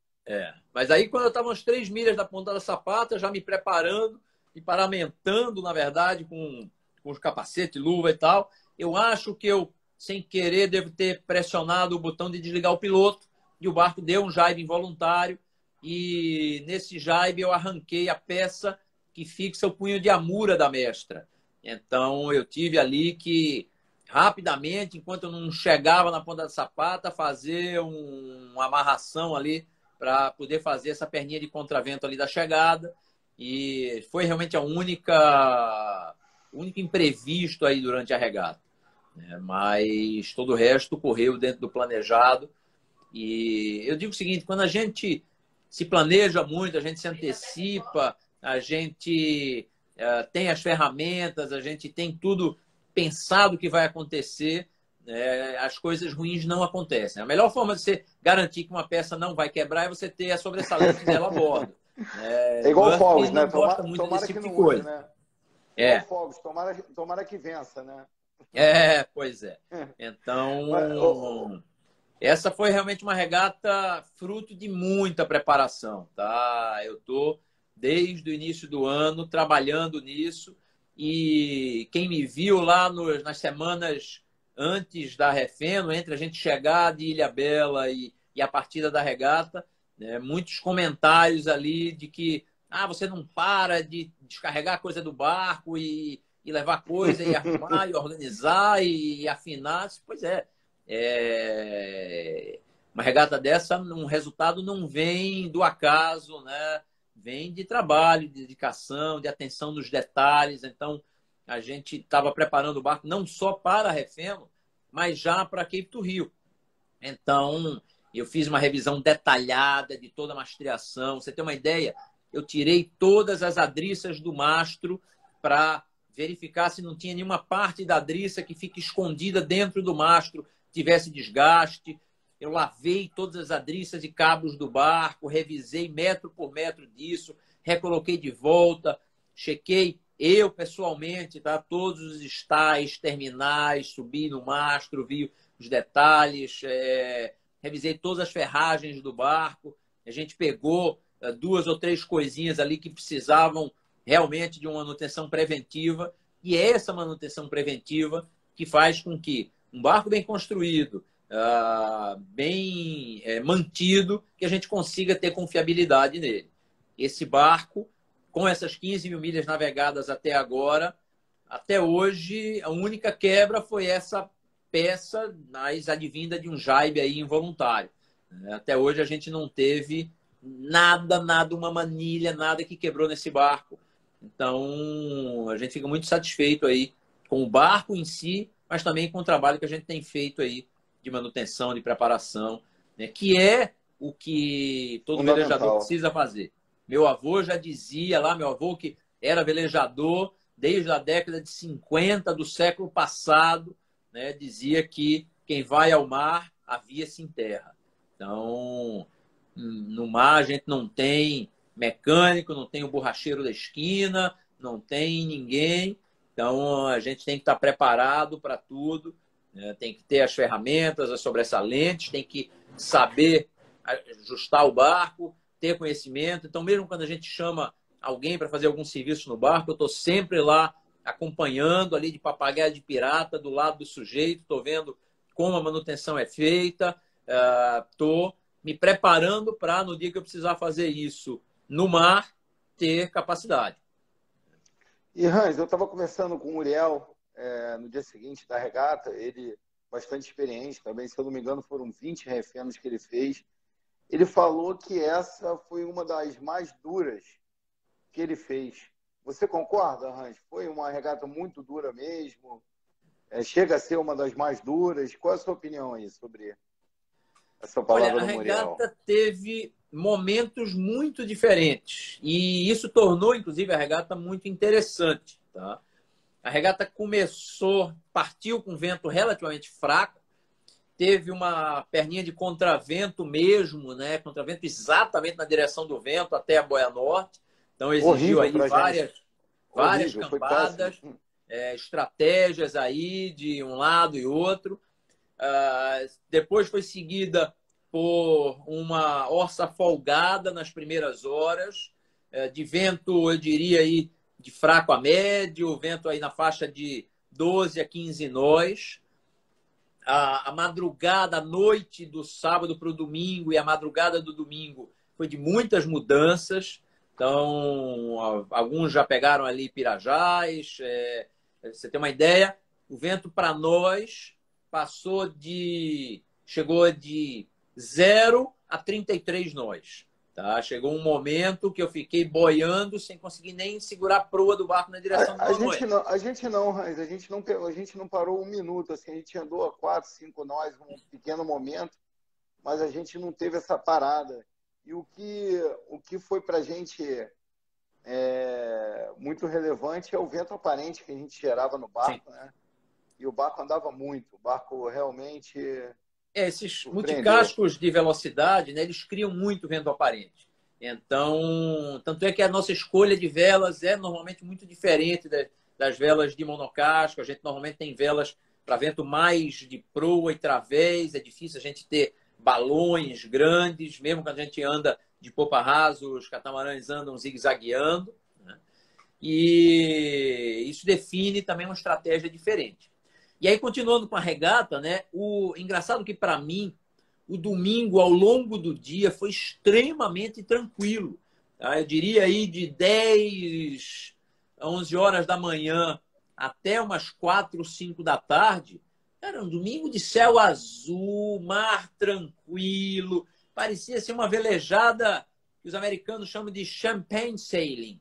Mas aí quando eu estava uns 3 milhas da ponta da sapata, já me preparando e paramentando, na verdade, com os capacetes, luva e tal, eu acho que eu, sem querer, devo ter pressionado o botão de desligar o piloto e o barco deu um jibe involuntário e nesse jibe eu arranquei a peça que fixa o punho de amura da mestra. Então eu tive ali que rapidamente, enquanto eu não chegava na ponta da sapata, fazer uma amarração ali para poder fazer essa perninha de contravento ali da chegada. E foi realmente o único imprevisto aí durante a regata. Mas todo o resto correu dentro do planejado. E eu digo o seguinte, quando a gente se planeja muito, a gente se antecipa, a gente tem as ferramentas, a gente tem tudo pensado que vai acontecer, as coisas ruins não acontecem. A melhor forma de você garantir que uma peça não vai quebrar é você ter a sobressalente dela a bordo. É igual fogos, né? Tomara que não use, né? Igual fogos, tomara que vença, né? Pois é. Então, essa foi realmente uma regata fruto de muita preparação, tá? Eu tô desde o início do ano trabalhando nisso e quem me viu lá nas semanas antes da Refeno, entre a gente chegar de Ilhabela e a partida da regata, muitos comentários ali de que você não para de descarregar coisa do barco e levar coisa e arrumar e organizar e afinar. Pois uma regata dessa, um resultado não vem do acaso, né? Vem de trabalho, de dedicação, de atenção nos detalhes. Então, a gente estava preparando o barco não só para a Refeno, mas já para Cape to Rio. Então, eu fiz uma revisão detalhada de toda a mastreação. Você tem uma ideia? Eu tirei todas as adriças do mastro para verificar se não tinha nenhuma parte da adriça que fica escondida dentro do mastro, tivesse desgaste. eu lavei todas as adriças e cabos do barco, revisei metro por metro disso, recoloquei de volta, chequei eu pessoalmente, tá? Todos os estais, terminais, subi no mastro, vi os detalhes, revisei todas as ferragens do barco. A gente pegou 2 ou 3 coisinhas ali que precisavam realmente de uma manutenção preventiva, e é essa manutenção preventiva que faz com que um barco bem construído, bem mantido, que a gente consiga ter confiabilidade nele. Esse barco, com essas 15 mil milhas navegadas até agora, até hoje, a única quebra foi essa peça advinda de um jaibe aí involuntário. Até hoje a gente não teve nada, uma manilha, nada que quebrou nesse barco. Então, a gente fica muito satisfeito aí com o barco em si, mas também com o trabalho que a gente tem feito aí de manutenção, de preparação, né? Que é o que todo velejador precisa fazer. Meu avô já dizia lá, meu avô que era velejador desde a década de 50 do século passado, né? Dizia que quem vai ao mar avia-se em terra. Então, no mar a gente não tem mecânico, não tem o borracheiro da esquina, não tem ninguém. Então, a gente tem que estar preparado para tudo, né? Tem que ter as ferramentas, as sobressalentes, tem que saber ajustar o barco, ter conhecimento. Então, mesmo quando a gente chama alguém para fazer algum serviço no barco, eu estou sempre lá acompanhando ali de papagaio de pirata, do lado do sujeito, estou vendo como a manutenção é feita, estou me preparando para, no dia que eu precisar fazer isso no mar, ter capacidade. E Hans, eu estava conversando com o Uriel no dia seguinte da regata, ele bastante experiente também, se eu não me engano foram 20 refenos que ele fez. Ele falou que essa foi uma das mais duras que ele fez. Você concorda, Hans? Foi uma regata muito dura mesmo? Chega a ser uma das mais duras? Qual é a sua opinião aí sobre essa palavra do Muriel? A regata teve momentos muito diferentes e isso tornou, inclusive, a regata muito interessante. Tá? A regata partiu com vento relativamente fraco, teve uma perninha de contravento mesmo, né? Contravento exatamente na direção do vento até a boia norte. Então exigiu aí várias campadas, estratégias aí de um lado e outro. Depois foi seguida por uma orça folgada nas primeiras horas, de vento, eu diria aí, de fraco a médio, vento aí na faixa de 12 a 15 nós. A madrugada, a noite do sábado para o domingo e a madrugada do domingo foi de muitas mudanças. Então, alguns já pegaram ali Pirajás. Você tem uma ideia, o vento para nós chegou de 0 a 33 nós. Tá? Chegou um momento que eu fiquei boiando sem conseguir nem segurar a proa do barco na direção do noite. A gente não, Hans, a gente não parou um minuto, assim, a gente andou a 4, 5 nós, um pequeno momento, mas a gente não teve essa parada. E o que foi para a gente muito relevante é o vento aparente que a gente gerava no barco, né? E o barco andava muito, o barco realmente... Esses multicascos de velocidade, né, eles criam muito vento aparente. Então, tanto é que a nossa escolha de velas é normalmente muito diferente das velas de monocasco. A gente normalmente tem velas para vento mais de proa e través. É difícil a gente ter balões grandes, mesmo quando a gente anda de popa raso, os catamarãs andam zigue-zagueando, né? E isso define também uma estratégia diferente. E aí, continuando com a regata, né? Engraçado que, para mim, o domingo, ao longo do dia, foi extremamente tranquilo. Tá? Eu diria aí de 10 a 11 horas da manhã até umas 4 ou 5 da tarde. Era um domingo de céu azul, mar tranquilo. Parecia ser uma velejada que os americanos chamam de champagne sailing.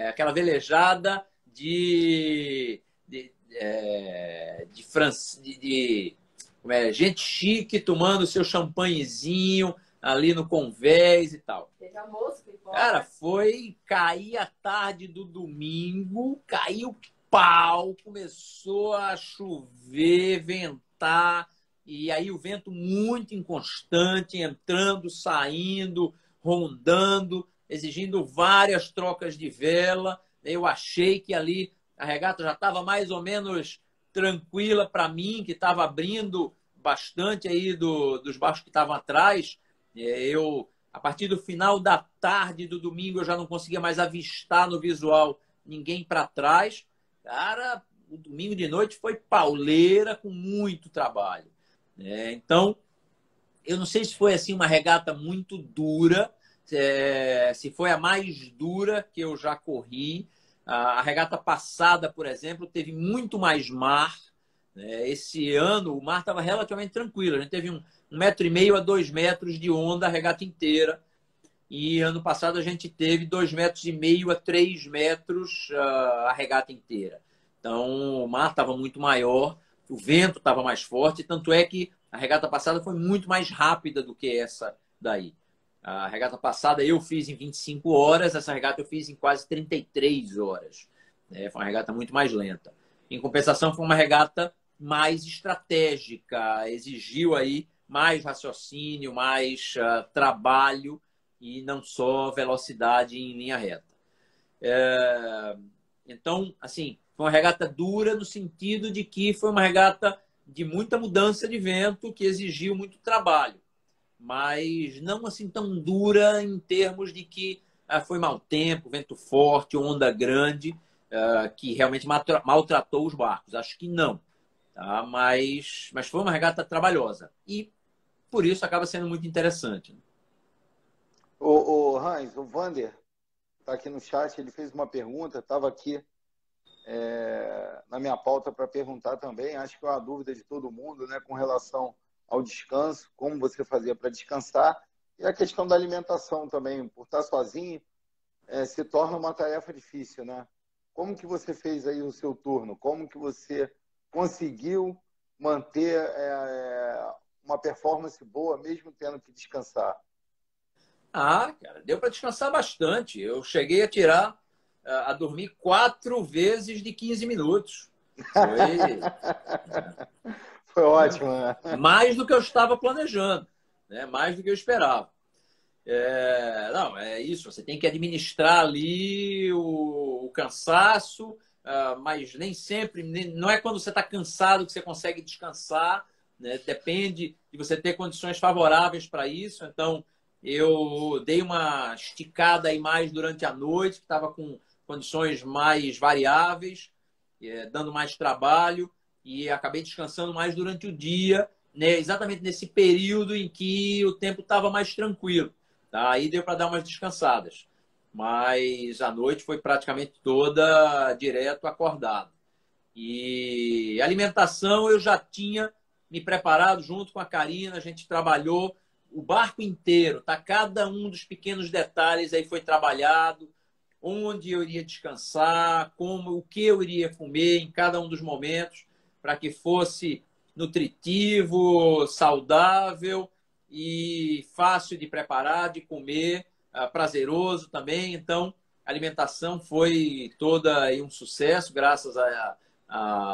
Aquela velejada de gente chique tomando seu champanhezinho ali no convés e tal. Teve almoço, cara, foi cair a tarde do domingo, caiu pau, começou a chover, ventar, e aí o vento muito inconstante, entrando, saindo, rondando, exigindo várias trocas de vela. Eu achei que ali a regata já estava mais ou menos tranquila para mim, que estava abrindo bastante aí dos barcos que estavam atrás. A partir do final da tarde do domingo, eu já não conseguia mais avistar no visual ninguém para trás. Cara, o domingo de noite foi pauleira, com muito trabalho. Então, eu não sei se foi assim uma regata muito dura, se foi a mais dura que eu já corri. A regata passada, por exemplo, teve muito mais mar. Esse ano o mar estava relativamente tranquilo. A gente teve 1,5 a 2 metros de onda a regata inteira. E ano passado a gente teve 2,5 metros a 3 metros a regata inteira. Então o mar estava muito maior, o vento estava mais forte, tanto é que a regata passada foi muito mais rápida do que essa daí. A regata passada eu fiz em 25 horas, essa regata eu fiz em quase 33 horas. Foi uma regata muito mais lenta. Em compensação, foi uma regata mais estratégica, exigiu aí mais raciocínio, mais trabalho e não só velocidade em linha reta. Então, assim, foi uma regata dura no sentido de que foi uma regata de muita mudança de vento que exigiu muito trabalho, mas não assim tão dura em termos de que foi mau tempo, vento forte, onda grande, que realmente maltratou os barcos. Acho que não. Tá? Mas foi uma regata trabalhosa. E, por isso, acaba sendo muito interessante. O Hans, o Vander está aqui no chat, ele fez uma pergunta, estava aqui na minha pauta para perguntar também, acho que é uma dúvida de todo mundo, né, com relação ao descanso, como você fazia para descansar, e a questão da alimentação também, por estar sozinho, se torna uma tarefa difícil, né? Como que você fez aí o seu turno? Como que você conseguiu manter uma performance boa, mesmo tendo que descansar? Cara, deu para descansar bastante. Eu cheguei a dormir 4 vezes de 15 minutos. Foi ótimo, né? Mais do que eu estava planejando, né? Mais do que eu esperava. Não, é isso. Você tem que administrar ali o cansaço, mas nem sempre, não é quando você está cansado que você consegue descansar, né? Depende de você ter condições favoráveis para isso. Então, eu dei uma esticada aí mais durante a noite, que estava com condições mais variáveis, dando mais trabalho, e acabei descansando mais durante o dia, né? Exatamente nesse período em que o tempo estava mais tranquilo. Tá? Aí deu para dar umas descansadas. Mas a noite foi praticamente toda direto acordado. E alimentação eu já tinha me preparado junto com a Karina, a gente trabalhou o barco inteiro, tá? Cada um dos pequenos detalhes aí foi trabalhado, onde eu iria descansar, o que eu iria comer em cada um dos momentos, para que fosse nutritivo, saudável e fácil de preparar, de comer, prazeroso também. Então, a alimentação foi toda aí um sucesso, graças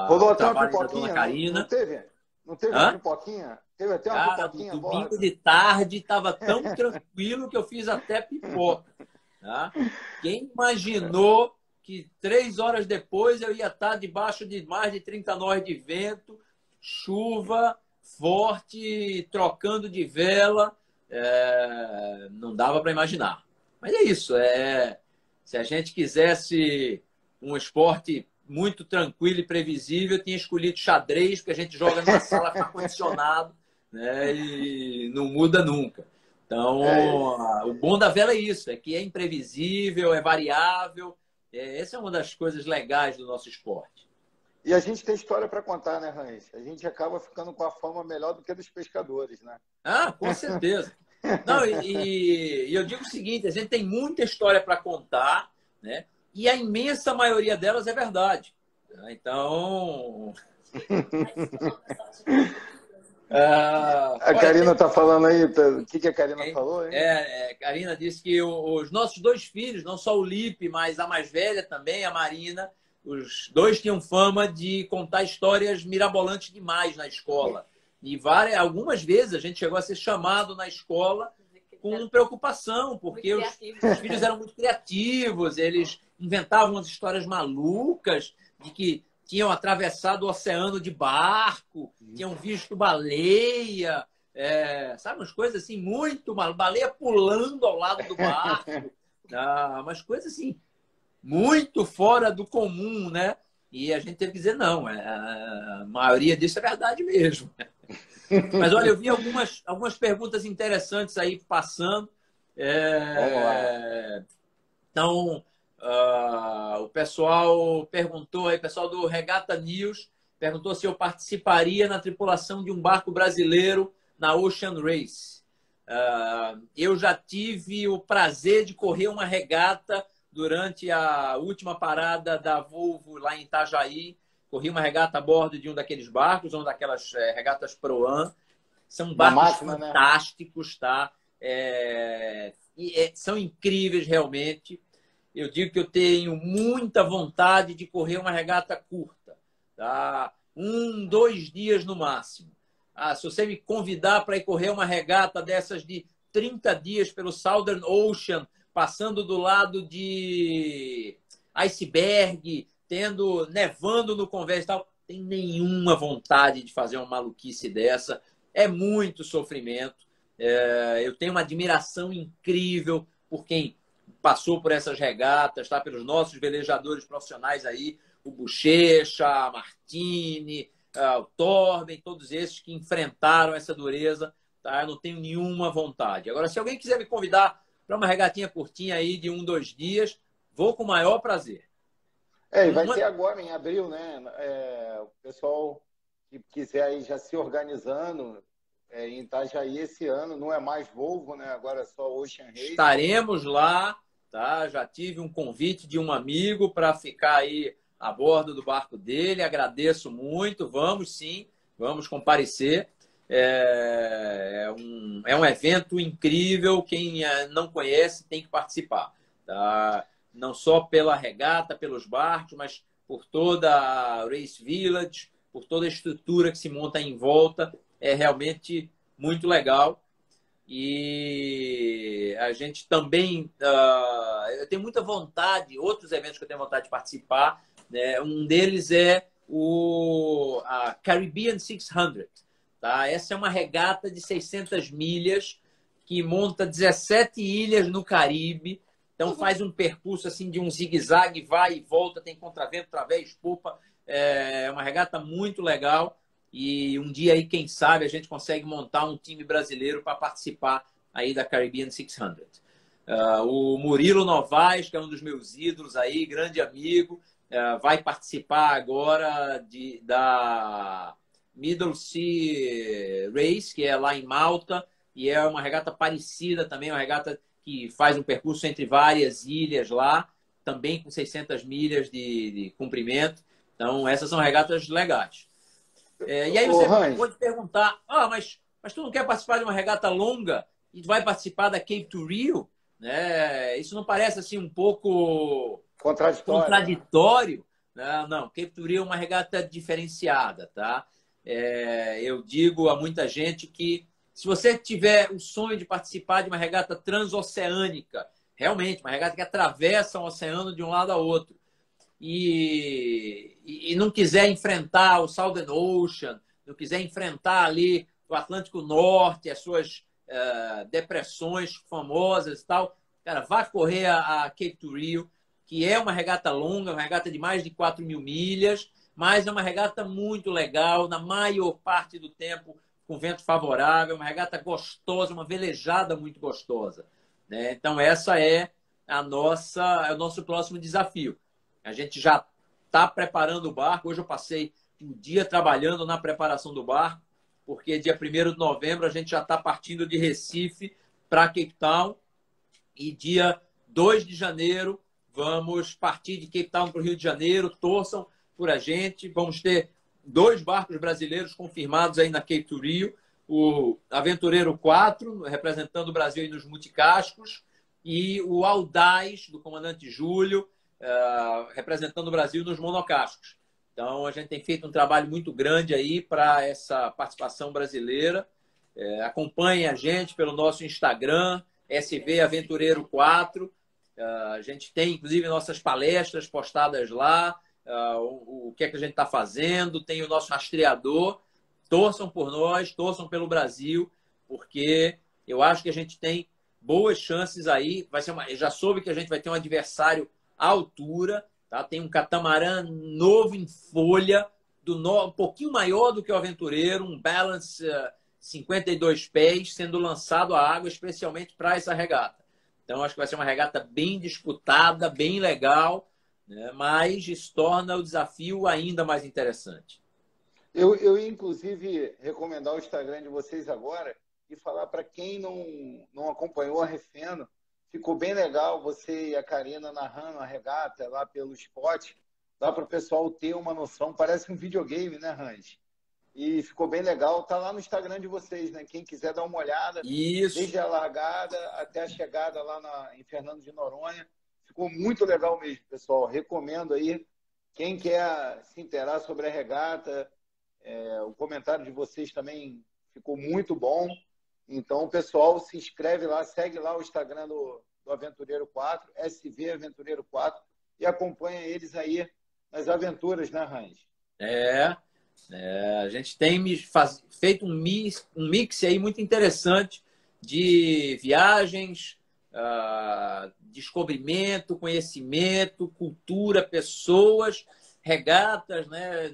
Rolou ao até uma trabalho da dona pipoquinha, não Karina. teve? Não teve uma pipoquinha? Teve até uma Cara, no pipoquinha a domingo bordo? de tarde estava tão tranquilo que eu fiz até pipoca. Tá? Quem imaginou que 3 horas depois eu ia estar debaixo de mais de 30 nós de vento, chuva forte, trocando de vela? Não dava para imaginar. Mas é isso. Se a gente quisesse um esporte muito tranquilo e previsível, eu tinha escolhido xadrez, porque a gente joga numa sala com ar-condicionado, né, e não muda nunca. Então, o bom da vela é isso, é que é imprevisível, é variável. Essa é uma das coisas legais do nosso esporte. E a gente tem história para contar, né, Hans? A gente acaba ficando com a fama melhor do que a dos pescadores, né? Com certeza. Não, e eu digo o seguinte, a gente tem muita história para contar, né? E a imensa maioria delas é verdade. Então... A Karina está falando aí, o que a Karina falou, hein? Karina disse que os nossos 2 filhos, não só o Lipe, mas a mais velha também, a Marina, os 2 tinham fama de contar histórias mirabolantes demais na escola. E algumas vezes a gente chegou a ser chamado na escola com preocupação, porque os filhos eram muito criativos, eles inventavam umas histórias malucas de que tinham atravessado o oceano de barco, tinham visto baleia, sabe, umas coisas assim, muito mal, baleia pulando ao lado do barco, umas coisas assim, muito fora do comum, né? E a gente teve que dizer, não, a maioria disso é verdade mesmo. Mas olha, eu vi algumas perguntas interessantes aí passando. Vamos lá. Então, o pessoal perguntou aí, o pessoal do Regata News perguntou se eu participaria na tripulação de um barco brasileiro na Ocean Race. Eu já tive o prazer de correr uma regata durante a última parada da Volvo lá em Itajaí. Corri uma regata a bordo de um daqueles barcos, uma daquelas regatas Pro-Am. São barcos máquina, fantásticos, né? Tá? São incríveis realmente. Eu digo que eu tenho muita vontade de correr uma regata curta, tá? 2 dias no máximo. Se você me convidar para ir correr uma regata dessas de 30 dias pelo Southern Ocean, passando do lado de iceberg, nevando no Convés e tal, tem nenhuma vontade de fazer uma maluquice dessa. É muito sofrimento. Eu tenho uma admiração incrível por quem passou por essas regatas, tá? Pelos nossos velejadores profissionais aí, o Bochecha, a Martini, o Torben, todos esses que enfrentaram essa dureza, tá? Eu não tenho nenhuma vontade. Agora, se alguém quiser me convidar para uma regatinha curtinha aí de 2 dias, vou com o maior prazer. E vai ser agora, em abril, né? O pessoal que quiser aí já se organizando em Itajaí esse ano, não é mais Volvo, né? Agora é só Ocean Race. Estaremos lá, tá? Já tive um convite de um amigo para ficar aí a bordo do barco dele. Agradeço muito. Vamos sim, vamos comparecer. É um evento incrível. Quem não conhece tem que participar, tá? Não só pela regata, pelos barcos, mas por toda a Race Village, por toda a estrutura que se monta em volta. É realmente muito legal. E a gente também... eu tenho muita vontade, outros eventos que eu tenho vontade de participar, né? Um deles é a Caribbean 600. Tá? Essa é uma regata de 600 milhas que monta 17 ilhas no Caribe. Então faz um percurso assim de um zigue-zague, vai e volta, tem contravento, través, popa. É uma regata muito legal. E um dia aí, quem sabe, a gente consegue montar um time brasileiro para participar aí da Caribbean 600. O Murilo Novaes, que é um dos meus ídolos aí, grande amigo, vai participar agora da Middle Sea Race, que é lá em Malta, e é uma regata parecida também, uma regata que faz um percurso entre várias ilhas lá, também com 600 milhas de comprimento. Então, essas são regatas legais. E aí você pode perguntar, mas tu não quer participar de uma regata longa e vai participar da Cape to Rio? Né? Isso não parece assim um pouco contraditório? Né? Não, Cape to Rio é uma regata diferenciada, tá? Eu digo a muita gente que se você tiver o sonho de participar de uma regata transoceânica, realmente, uma regata que atravessa o oceano de um lado a outro, e não quiser enfrentar o Southern Ocean, não quiser enfrentar ali o Atlântico Norte, as suas depressões famosas e tal, cara, vá correr a Cape to Rio, que é uma regata longa, uma regata de mais de 4.000 milhas, mas é uma regata muito legal, na maior parte do tempo com vento favorável, uma regata gostosa, uma velejada muito gostosa, né? Então, essa é o nosso próximo desafio. A gente já está preparando o barco. Hoje eu passei um dia trabalhando na preparação do barco, porque dia 1º de novembro a gente já está partindo de Recife para Cape Town e dia 2 de janeiro vamos partir de Cape Town para o Rio de Janeiro. Torçam por a gente. Vamos ter 2 barcos brasileiros confirmados aí na Cape to Rio. O Aventureiro 4, representando o Brasil aí nos multicascos, e o Audaz, do comandante Júlio, representando o Brasil nos monocascos. Então, a gente tem feito um trabalho muito grande aí para essa participação brasileira. Acompanhe a gente pelo nosso Instagram, SV Aventureiro 4. A gente tem, inclusive, nossas palestras postadas lá, o que é que a gente está fazendo, tem o nosso rastreador. Torçam por nós, torçam pelo Brasil, porque eu acho que a gente tem boas chances aí. Já soube que a gente vai ter um adversário à altura. Tá? Tem um catamarã novo em folha, um pouquinho maior do que o Aventureiro, um Balance 52 pés, sendo lançado à água especialmente para essa regata. Então, acho que vai ser uma regata bem disputada, bem legal, né? Mas isso torna o desafio ainda mais interessante. Eu ia, inclusive, recomendar o Instagram de vocês agora e falar para quem não acompanhou a Refeno, ficou bem legal você e a Karina narrando a regata lá pelo spot. Dá para o pessoal ter uma noção. Parece um videogame, né, Hans? E ficou bem legal. Tá lá no Instagram de vocês, né? Quem quiser dar uma olhada. Isso. Desde a largada até a chegada lá em Fernando de Noronha. Ficou muito legal mesmo, pessoal. Recomendo aí. Quem quer se inteirar sobre a regata, o comentário de vocês também ficou muito bom. Então, o pessoal se inscreve lá, segue lá o Instagram do Aventureiro 4, SV Aventureiro 4, e acompanha eles aí nas aventuras, né, Hans? A gente tem feito um mix aí muito interessante de viagens, descobrimento, conhecimento, cultura, pessoas, regatas, né?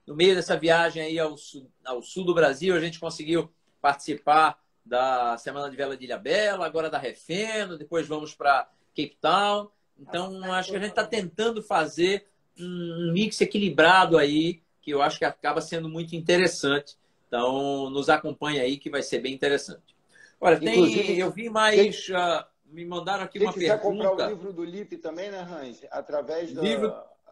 No meio dessa viagem aí ao sul do Brasil, a gente conseguiu participar da Semana de Vela de Ilhabela, agora da Refeno, depois vamos para Cape Town. Então, acho que a gente está tentando fazer um mix equilibrado aí, que eu acho que acaba sendo muito interessante. Então, nos acompanha aí, que vai ser bem interessante. Olha, eu vi mais... me mandaram aqui uma pergunta. Quem quiser comprar o livro do Lipe também, né, Hans? Através do...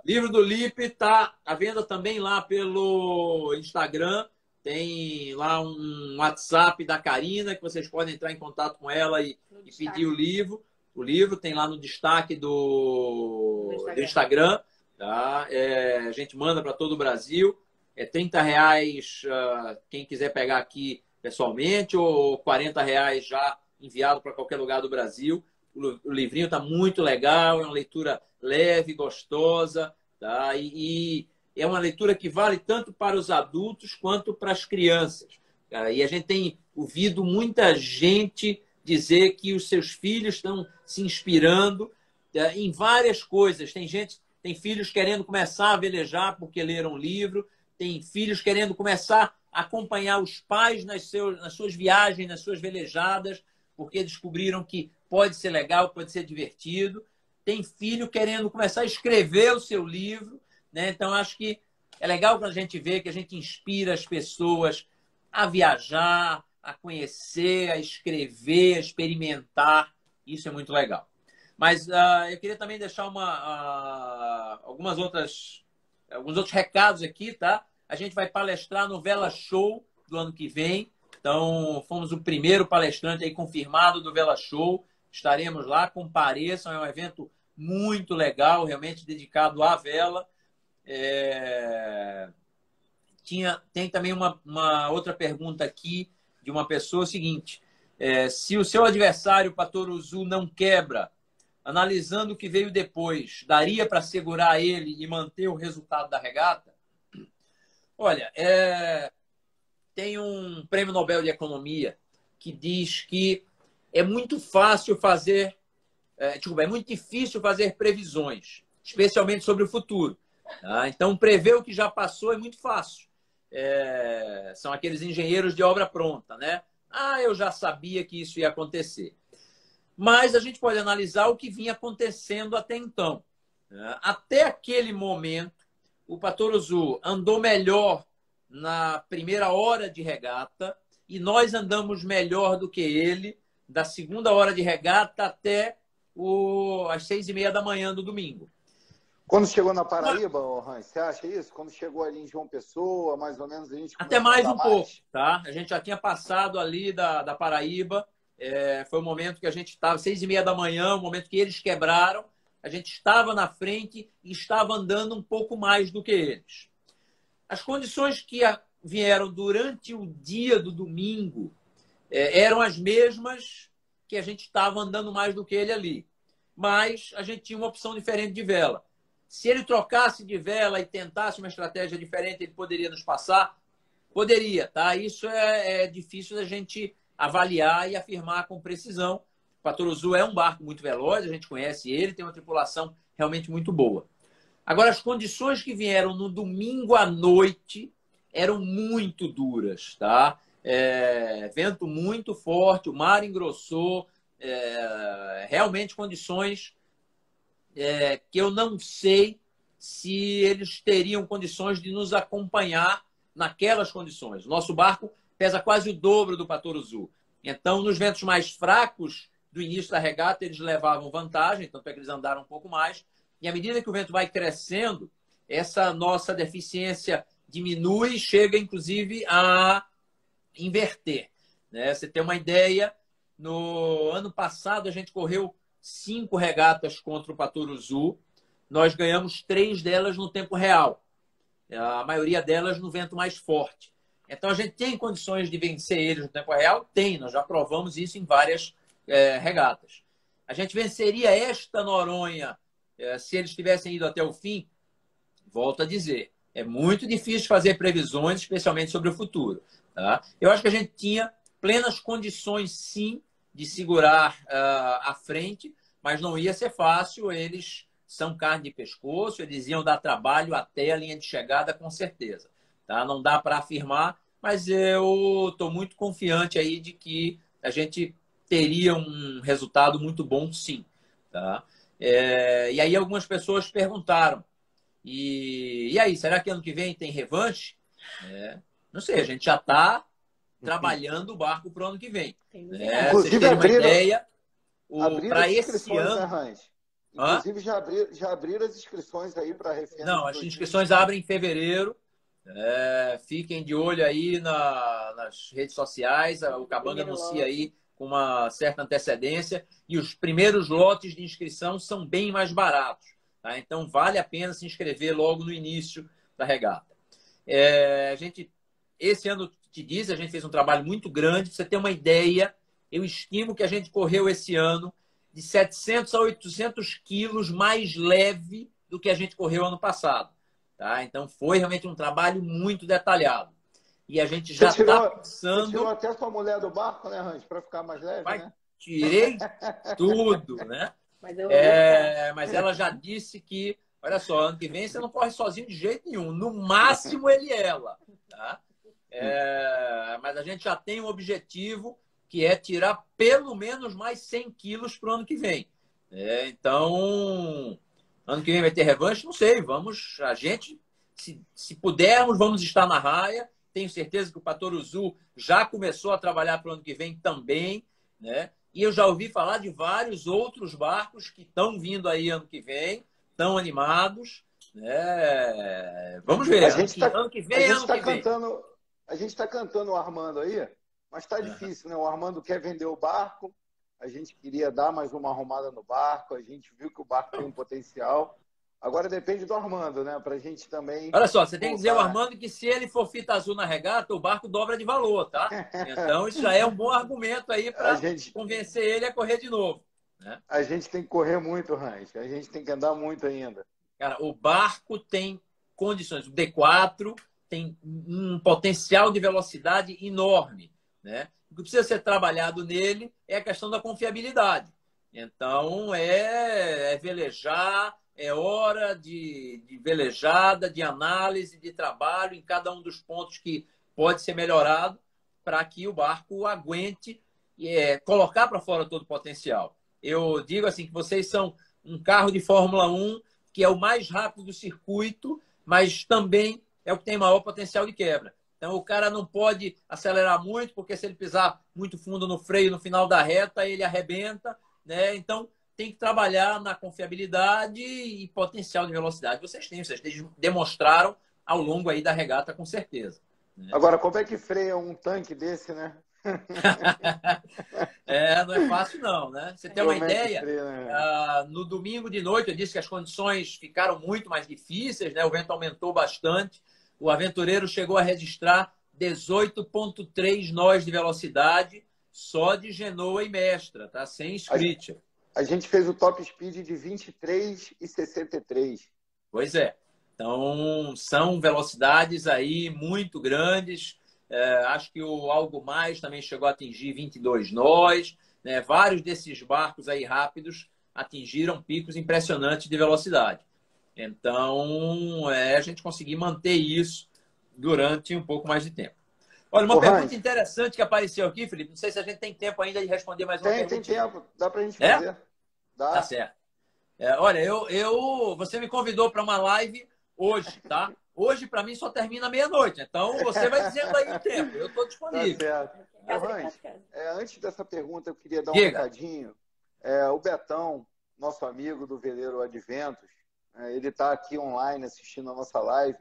Livro do Lipe está à venda também lá pelo Instagram. Tem lá um WhatsApp da Karina, que vocês podem entrar em contato com ela e pedir o livro. O livro tem lá no destaque do Instagram. Tá? A gente manda para todo o Brasil. É R$30 quem quiser pegar aqui pessoalmente, ou R$40 já enviado para qualquer lugar do Brasil. O livrinho está muito legal, é uma leitura leve, gostosa, tá? E é uma leitura que vale tanto para os adultos quanto para as crianças. E a gente tem ouvido muita gente dizer que os seus filhos estão se inspirando em várias coisas. Tem filhos querendo começar a velejar porque leram um livro, tem filhos querendo começar a acompanhar os pais nas suas viagens, nas suas velejadas, porque descobriram que pode ser legal, pode ser divertido. Tem filho querendo começar a escrever o seu livro, né? Então, acho que é legal quando a gente vê que a gente inspira as pessoas a viajar, a conhecer, a escrever, a experimentar. Isso é muito legal. Mas eu queria também deixar alguns outros recados aqui, tá? A gente vai palestrar no Vela Show do ano que vem. Então, fomos o primeiro palestrante aí confirmado do Vela Show. Estaremos lá, compareçam. É um evento muito legal, realmente dedicado à vela. Tem também uma outra pergunta aqui de uma pessoa, seguinte: se o seu adversário, o Patoruzu, não quebra, analisando o que veio depois, daria para segurar ele e manter o resultado da regata? Olha, tem um prêmio Nobel de Economia que diz que é muito fácil fazer... é muito difícil fazer previsões, especialmente sobre o futuro. Tá? Então, prever o que já passou é muito fácil. São aqueles engenheiros de obra pronta, né? Eu já sabia que isso ia acontecer. Mas a gente pode analisar o que vinha acontecendo até então. Até aquele momento, o Patoruzu andou melhor na primeira hora de regata e nós andamos melhor do que ele da segunda hora de regata até às 6h30 da manhã do domingo. Quando chegou na Paraíba, Hans, você acha isso? Quando chegou ali em João Pessoa, mais ou menos, a gente até mais um pouco, tá? A gente já tinha passado ali da Paraíba. Foi o momento que a gente estava, 6h30 da manhã, o momento que eles quebraram. a gente estava na frente e estava andando um pouco mais do que eles. As condições que vieram durante o dia do domingo eram as mesmas que a gente estava andando mais do que ele ali. Mas a gente tinha uma opção diferente de vela. Se ele trocasse de vela e tentasse uma estratégia diferente, ele poderia nos passar? Poderia, tá? Isso é difícil da gente avaliar e afirmar com precisão. O Patoruzu é um barco muito veloz, a gente conhece ele, tem uma tripulação realmente muito boa. Agora, as condições que vieram no domingo à noite eram muito duras, tá? Vento muito forte, o mar engrossou, realmente condições que eu não sei se eles teriam condições de nos acompanhar naquelas condições. O nosso barco pesa quase o dobro do Patoruzu. Então, nos ventos mais fracos do início da regata, eles levavam vantagem, tanto é que eles andaram um pouco mais. E à medida que o vento vai crescendo, essa nossa deficiência diminui e chega, inclusive, a inverter. Né? Você tem uma ideia, no ano passado a gente correu 5 regatas contra o Patoruzu. Nós ganhamos 3 delas no tempo real. A maioria delas no vento mais forte. Então, a gente tem condições de vencer eles no tempo real? Tem, nós já provamos isso em várias regatas. A gente venceria esta Noronha se eles tivessem ido até o fim? Volto a dizer, é muito difícil fazer previsões, especialmente sobre o futuro. Tá? Eu acho que a gente tinha plenas condições, sim, de segurar à frente, mas não ia ser fácil. Eles são carne de pescoço, eles iam dar trabalho até a linha de chegada, com certeza. Tá? Não dá para afirmar, mas eu estou muito confiante aí de que a gente teria um resultado muito bom, sim. Tá? E aí algumas pessoas perguntaram, e aí, será que ano que vem tem revanche? Não sei, a gente já está trabalhando o barco para o ano que vem. Vocês terem uma ideia, para esse ano... Inclusive, já abriram as inscrições aí para a Refém. Não, as inscrições abrem em fevereiro. Fiquem de olho aí nas redes sociais. O Cabanga anuncia aí com uma certa antecedência. E os primeiros lotes de inscrição são bem mais baratos. Tá? Então, vale a pena se inscrever logo no início da regata. Esse ano, te disse, a gente fez um trabalho muito grande. Pra você ter uma ideia, eu estimo que a gente correu esse ano de 700 a 800 quilos mais leve do que a gente correu ano passado. Tá? Então, foi realmente um trabalho muito detalhado. E a gente já está pensando... Você tirou até sua mulher do barco, né, Range? Para ficar mais leve, né? Tirei tudo, né? Mas ela já disse que, olha só, ano que vem você não corre sozinho de jeito nenhum. No máximo, ele e ela. Tá? Mas a gente já tem um objetivo, que é tirar pelo menos mais 100 quilos para o ano que vem. Então, ano que vem vai ter revanche? Não sei. A gente, se pudermos, vamos estar na raia. Tenho certeza que o Patoruzu já começou a trabalhar para o ano que vem também. Né? E eu já ouvi falar de vários outros barcos que estão vindo aí ano que vem, estão animados. Vamos ver. Ano que vem. A gente está cantando o Armando aí, mas está difícil, né? O Armando quer vender o barco, a gente queria dar mais uma arrumada no barco, a gente viu que o barco tem um potencial. Agora depende do Armando, né? Para a gente também... Olha só, você tem que dizer ao Armando que se ele for fita azul na regata, o barco dobra de valor, tá? Então isso já é um bom argumento aí para convencer ele a correr de novo. Né? A gente tem que correr muito, Range. A gente tem que andar muito ainda. Cara, o barco tem condições. O D4 tem um potencial de velocidade enorme. Né? O que precisa ser trabalhado nele é a questão da confiabilidade. Então, velejar, é hora de velejada, de análise, de trabalho em cada um dos pontos que pode ser melhorado para que o barco aguente colocar para fora todo o potencial. Eu digo assim que vocês são um carro de Fórmula 1 que é o mais rápido do circuito, mas também é o que tem maior potencial de quebra. Então, o cara não pode acelerar muito, porque se ele pisar muito fundo no freio no final da reta, ele arrebenta. Né? Então, tem que trabalhar na confiabilidade e potencial de velocidade. Vocês demonstraram ao longo aí da regata, com certeza. Né? Agora, como é que freia um tanque desse, né? Não é fácil, não, né? Você tem uma ideia, no domingo de noite, eu disse que as condições ficaram muito mais difíceis, né? O vento aumentou bastante. O aventureiro chegou a registrar 18,3 nós de velocidade só de Genoa e Mestra, tá? Sem Scritter. A gente fez o top speed de 23,63. Pois é. Então, são velocidades aí muito grandes. Acho que o Algo Mais também chegou a atingir 22 nós. Né? Vários desses barcos aí rápidos atingiram picos impressionantes de velocidade. Então, a gente conseguir manter isso durante um pouco mais de tempo. Olha, uma pergunta interessante que apareceu aqui, Felipe. Não sei se a gente tem tempo ainda de responder mais uma pergunta. Tem tempo. Dá para a gente fazer. Dá. Tá certo. Olha, você me convidou para uma live hoje, tá? Hoje, para mim, só termina meia-noite. Então, você vai dizendo aí o tempo. Eu estou disponível. Tá certo. Antes dessa pergunta, eu queria dar um recadinho. O Betão, nosso amigo do veleiro Adventos, ele está aqui online assistindo a nossa live.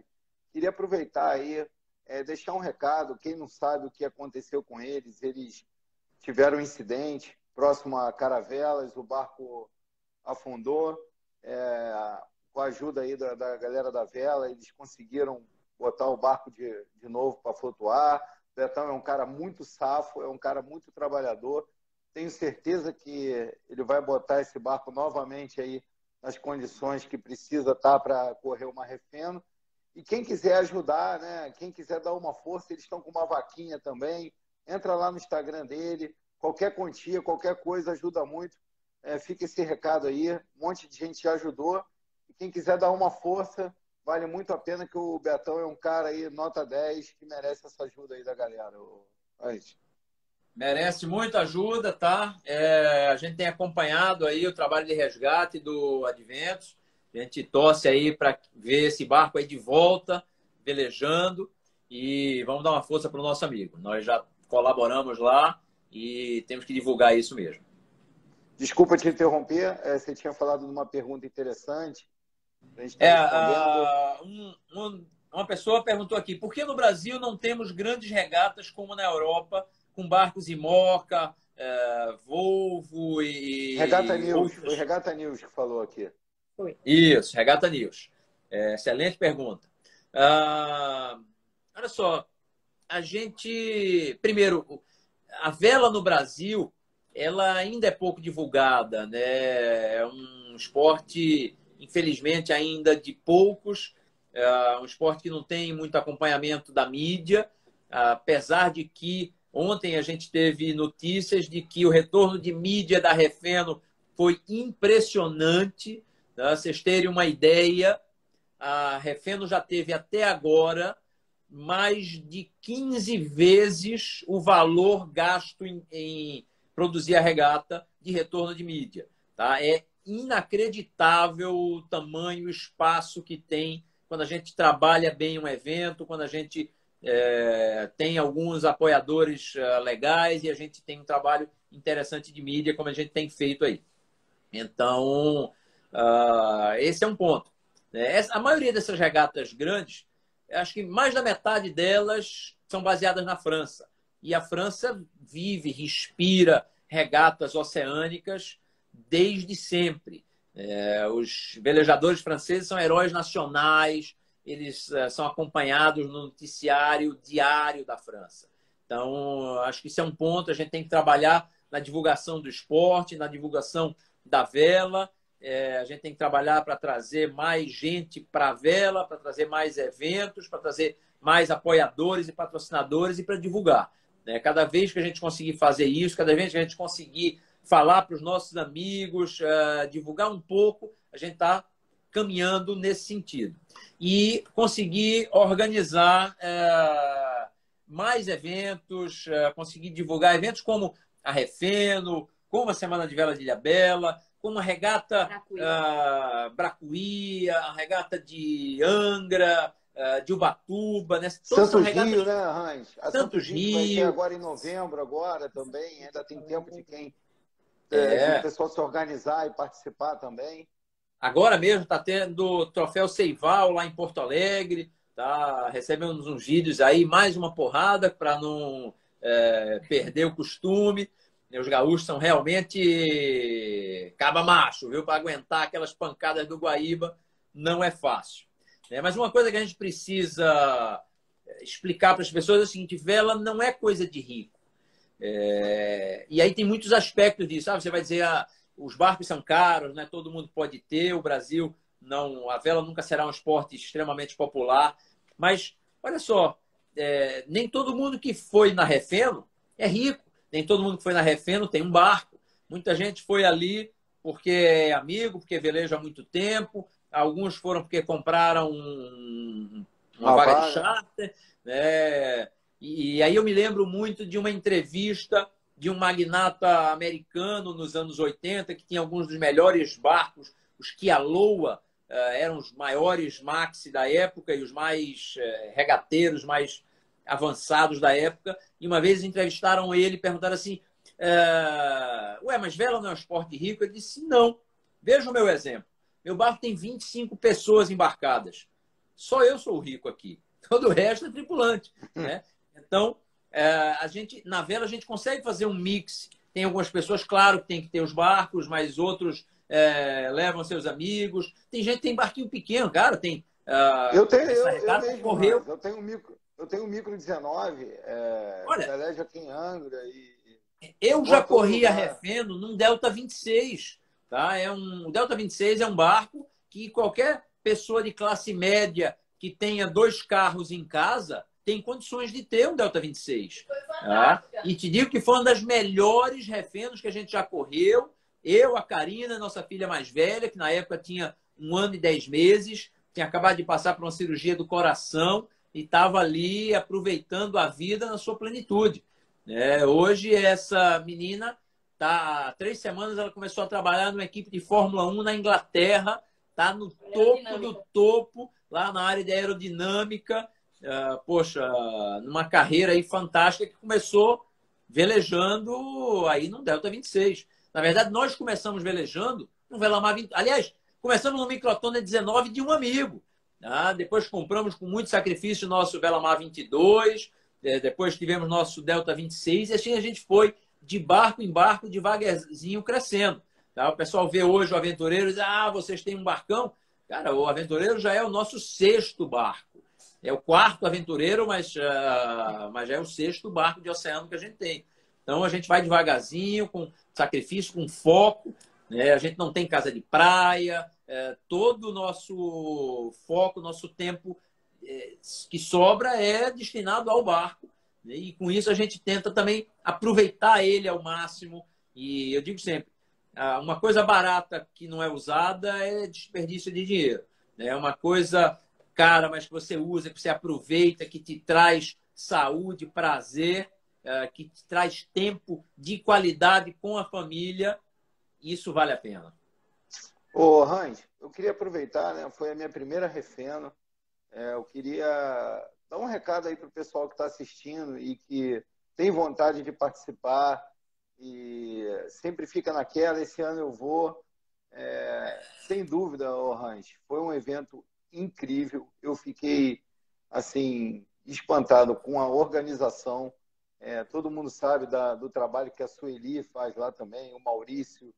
Queria aproveitar aí, deixar um recado. Quem não sabe o que aconteceu com eles, eles tiveram um incidente próximo a Caravelas, o barco afundou. Com a ajuda aí da galera da vela, eles conseguiram botar o barco de novo para flutuar. O Betão é um cara muito safo, é um cara muito trabalhador. Tenho certeza que ele vai botar esse barco novamente aí nas condições que precisa estar para correr o Mar Refeno. E quem quiser ajudar, né? Quem quiser dar uma força, eles estão com uma vaquinha também. Entra lá no Instagram dele. Qualquer quantia, qualquer coisa ajuda muito. Fica esse recado aí. Um monte de gente já ajudou. E quem quiser dar uma força, vale muito a pena, que o Betão é um cara aí, nota 10, que merece essa ajuda aí da galera. Merece muita ajuda, tá? A gente tem acompanhado aí o trabalho de resgate do Adventos. A gente torce aí para ver esse barco aí de volta, velejando. E vamos dar uma força para o nosso amigo. Nós já colaboramos lá e temos que divulgar isso mesmo. Desculpa te interromper, você tinha falado de uma pergunta interessante. Uma pessoa perguntou aqui, por que no Brasil não temos grandes regatas como na Europa, com barcos Imoca, Volvo e... Regata News, foi Regata News que falou aqui. Isso, Regata News. Excelente pergunta. Olha só, a gente... Primeiro, a vela no Brasil, ela ainda é pouco divulgada, né? É um esporte, infelizmente, ainda de poucos. Um esporte que não tem muito acompanhamento da mídia, apesar de que ontem a gente teve notícias de que o retorno de mídia da Refeno foi impressionante. Tá? Vocês terem uma ideia, a Refeno já teve até agora mais de 15 vezes o valor gasto em produzir a regata de retorno de mídia. Tá? É inacreditável o tamanho, o espaço que tem quando a gente trabalha bem um evento, quando a gente tem alguns apoiadores legais e a gente tem um trabalho interessante de mídia, como a gente tem feito aí. Então, esse é um ponto. A maioria dessas regatas grandes, acho que mais da metade delas são baseadas na França. E a França vive, respira regatas oceânicas desde sempre. Os velejadores franceses são heróis nacionais, eles são acompanhados no noticiário diário da França. Então, acho que isso é um ponto. A gente tem que trabalhar na divulgação do esporte, na divulgação da vela. A gente tem que trabalhar para trazer mais gente para a vela, para trazer mais eventos, para trazer mais apoiadores e patrocinadores e para divulgar. Cada vez que a gente conseguir fazer isso, cada vez que a gente conseguir falar para os nossos amigos, divulgar um pouco, a gente está caminhando nesse sentido. E conseguir organizar mais eventos, conseguir divulgar eventos como a Refeno, como a Semana de Vela de Ilhabela, como a regata Bracuí, a regata de Angra, de Ubatuba. Né? Santos Rio, né, Hans? A Santos Rio. Vai ser agora em novembro, agora também. Ainda tem tempo de o pessoal se organizar e participar também. Agora mesmo está tendo o troféu Seival lá em Porto Alegre. Tá? Recebemos uns vídeos aí, mais uma porrada para não perder o costume. Os gaúchos são realmente caba macho, viu? Para aguentar aquelas pancadas do Guaíba não é fácil. Mas uma coisa que a gente precisa explicar para as pessoas é o seguinte: vela não é coisa de rico. E aí tem muitos aspectos disso. Você vai dizer, os barcos são caros, né? Todo mundo pode ter, o Brasil não, a vela nunca será um esporte extremamente popular. Mas, olha só, nem todo mundo que foi na Refeno é rico. Nem todo mundo que foi na Refeno tem um barco. Muita gente foi ali porque é amigo, porque veleja há muito tempo. Alguns foram porque compraram uma vaga de charter. Né? E aí eu me lembro muito de uma entrevista de um magnata americano nos anos 80, que tinha alguns dos melhores barcos, os Kialoa, eram os maiores maxi da época e os mais regateiros, mais avançados da época. E uma vez entrevistaram ele e perguntaram assim, mas vela não é um esporte rico? Ele disse, não. Veja o meu exemplo. Meu barco tem 25 pessoas embarcadas. Só eu sou o rico aqui. Todo o resto é tripulante. Né? Então, na vela a gente consegue fazer um mix. Tem algumas pessoas, claro, que tem que ter os barcos, mas outros levam seus amigos. Tem gente que tem barquinho pequeno, cara. Tem, eu mesmo, correu. Eu tenho um micro 19, velejo aqui em Angra. Eu já corri a Refeno num Delta 26. Tá? O Delta 26 é um barco que qualquer pessoa de classe média que tenha 2 carros em casa tem condições de ter um Delta 26. Tá? E te digo que foi uma das melhores refenos que a gente já correu. Eu, a Karina, nossa filha mais velha, que na época tinha 1 ano e 10 meses, tinha acabado de passar por uma cirurgia do coração e estava ali aproveitando a vida na sua plenitude. Hoje, essa menina, há 3 semanas, ela começou a trabalhar numa equipe de Fórmula 1 na Inglaterra, está no topo do topo, lá na área de aerodinâmica. Numa carreira aí fantástica que começou velejando aí no Delta 26. Na verdade, nós começamos velejando no Velamar 20. Aliás, começamos no Microtona 19 de um amigo. Tá? Depois compramos com muito sacrifício o nosso Velamar 22. Depois tivemos nosso Delta 26. E assim a gente foi de barco em barco, devagarzinho crescendo. Tá? O pessoal vê hoje o Aventureiro e diz, vocês têm um barcão. Cara, o Aventureiro já é o nosso 6º barco. É o 4º Aventureiro, mas já é o 6º barco de oceano que a gente tem. Então, a gente vai devagarzinho, com sacrifício, com foco. Né? A gente não tem casa de praia. Todo o nosso foco, nosso tempo que sobra é destinado ao barco. Né? E com isso a gente tenta também aproveitar ele ao máximo. E eu digo sempre, uma coisa barata que não é usada é desperdício de dinheiro. É uma coisa cara, mas que você usa, que você aproveita, que te traz saúde, prazer, que te traz tempo de qualidade com a família, isso vale a pena. Ô, Hans, eu queria aproveitar, né? Foi a minha primeira Refeno. Eu queria dar um recado aí para o pessoal que está assistindo e que tem vontade de participar e sempre fica naquela, esse ano eu vou. Sem dúvida, ô Hans, foi um evento incrível. Eu fiquei assim espantado com a organização. Todo mundo sabe do trabalho que a Sueli faz lá também, o Maurício,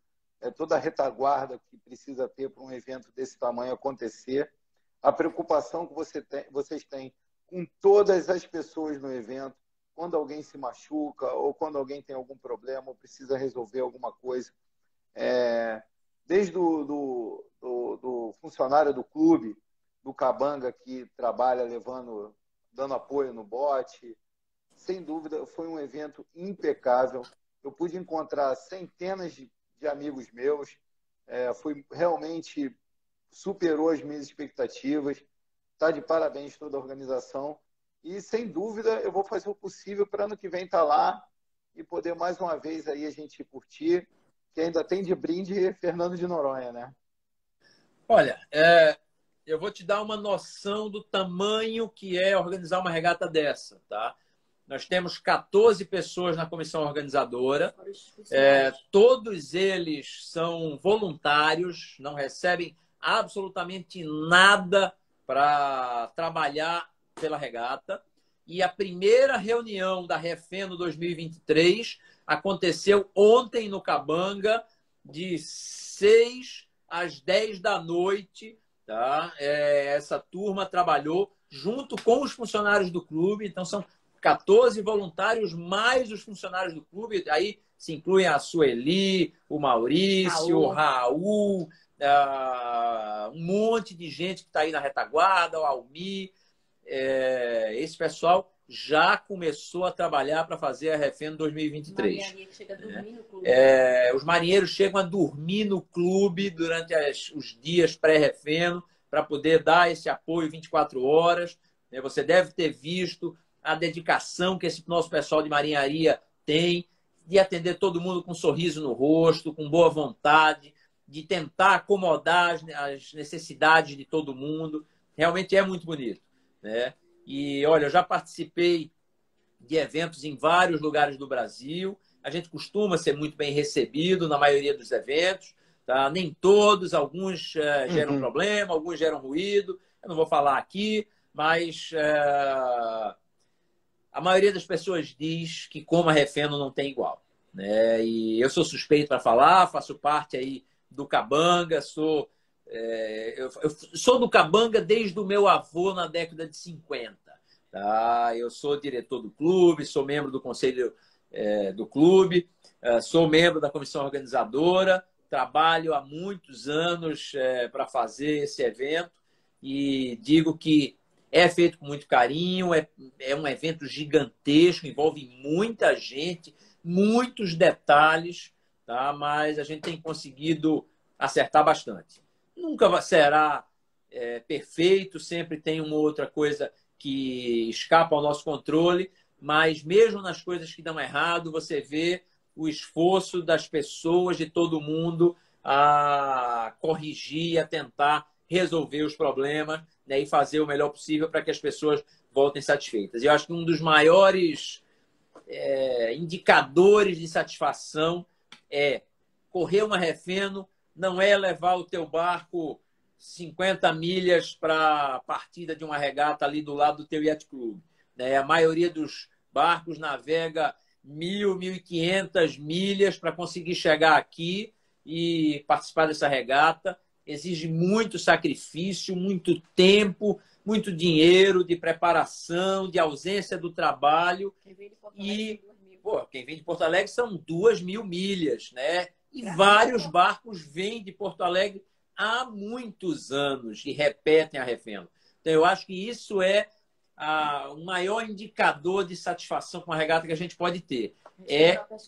toda a retaguarda que precisa ter para um evento desse tamanho acontecer. A preocupação que vocês têm com todas as pessoas no evento, quando alguém se machuca ou quando alguém tem algum problema ou precisa resolver alguma coisa. Desde do funcionário do clube, do Cabanga, que trabalha dando apoio no bote. Sem dúvida, foi um evento impecável. Eu pude encontrar centenas de amigos meus. Realmente superou as minhas expectativas. Está de parabéns toda a organização. E, sem dúvida, eu vou fazer o possível para ano que vem estar lá e poder mais uma vez aí a gente curtir, que ainda tem de brinde Fernando de Noronha, né? Olha, eu vou te dar uma noção do tamanho que é organizar uma regata dessa, tá? Nós temos 14 pessoas na comissão organizadora. Todos eles são voluntários, não recebem absolutamente nada para trabalhar pela regata. E a primeira reunião da Refeno 2023 aconteceu ontem no Cabanga, de 6 às 10 da noite. Tá? Essa turma trabalhou junto com os funcionários do clube, então são 14 voluntários mais os funcionários do clube, aí se incluem a Sueli, o Maurício, o Raul, um monte de gente que está aí na retaguarda, o Almi. Esse pessoal já começou a trabalhar para fazer a Refém 2023. Marinharia que chega a dormir no clube. Os marinheiros chegam a dormir no clube durante os dias pré-refeno para poder dar esse apoio 24 horas. Você deve ter visto a dedicação que esse nosso pessoal de marinharia tem de atender todo mundo com um sorriso no rosto, com boa vontade, de tentar acomodar as necessidades de todo mundo. Realmente é muito bonito, né? E, olha, eu já participei de eventos em vários lugares do Brasil. A gente costuma ser muito bem recebido na maioria dos eventos. Tá? Nem todos, alguns geram problema, alguns geram ruído. Eu não vou falar aqui, mas a maioria das pessoas diz que Coma Refeno não tem igual, né? E eu sou suspeito para falar, faço parte aí do Cabanga, eu sou do Cabanga desde o meu avô na década de 50. Tá? Eu sou diretor do clube, sou membro do conselho do clube, sou membro da comissão organizadora, trabalho há muitos anos para fazer esse evento e digo que é feito com muito carinho, é um evento gigantesco, envolve muita gente, muitos detalhes, tá? Mas a gente tem conseguido acertar bastante. Nunca será perfeito, sempre tem uma outra coisa que escapa ao nosso controle, mas mesmo nas coisas que dão errado, você vê o esforço das pessoas, de todo mundo, a corrigir, a tentar resolver os problemas, né, e fazer o melhor possível para que as pessoas voltem satisfeitas. Eu acho que um dos maiores indicadores de satisfação é correr uma refeno, não é levar o teu barco 50 milhas para a partida de uma regata ali do lado do teu yacht club, né? A maioria dos barcos navega 1.000, 1.500 milhas para conseguir chegar aqui e participar dessa regata. Exige muito sacrifício, muito tempo, muito dinheiro de preparação, de ausência do trabalho. Quem vem de Porto Alegre são 2.000 milhas, né? E vários barcos vêm de Porto Alegre há muitos anos e repetem a refém. Então, eu acho que isso é o maior indicador de satisfação com a regata que a gente pode ter.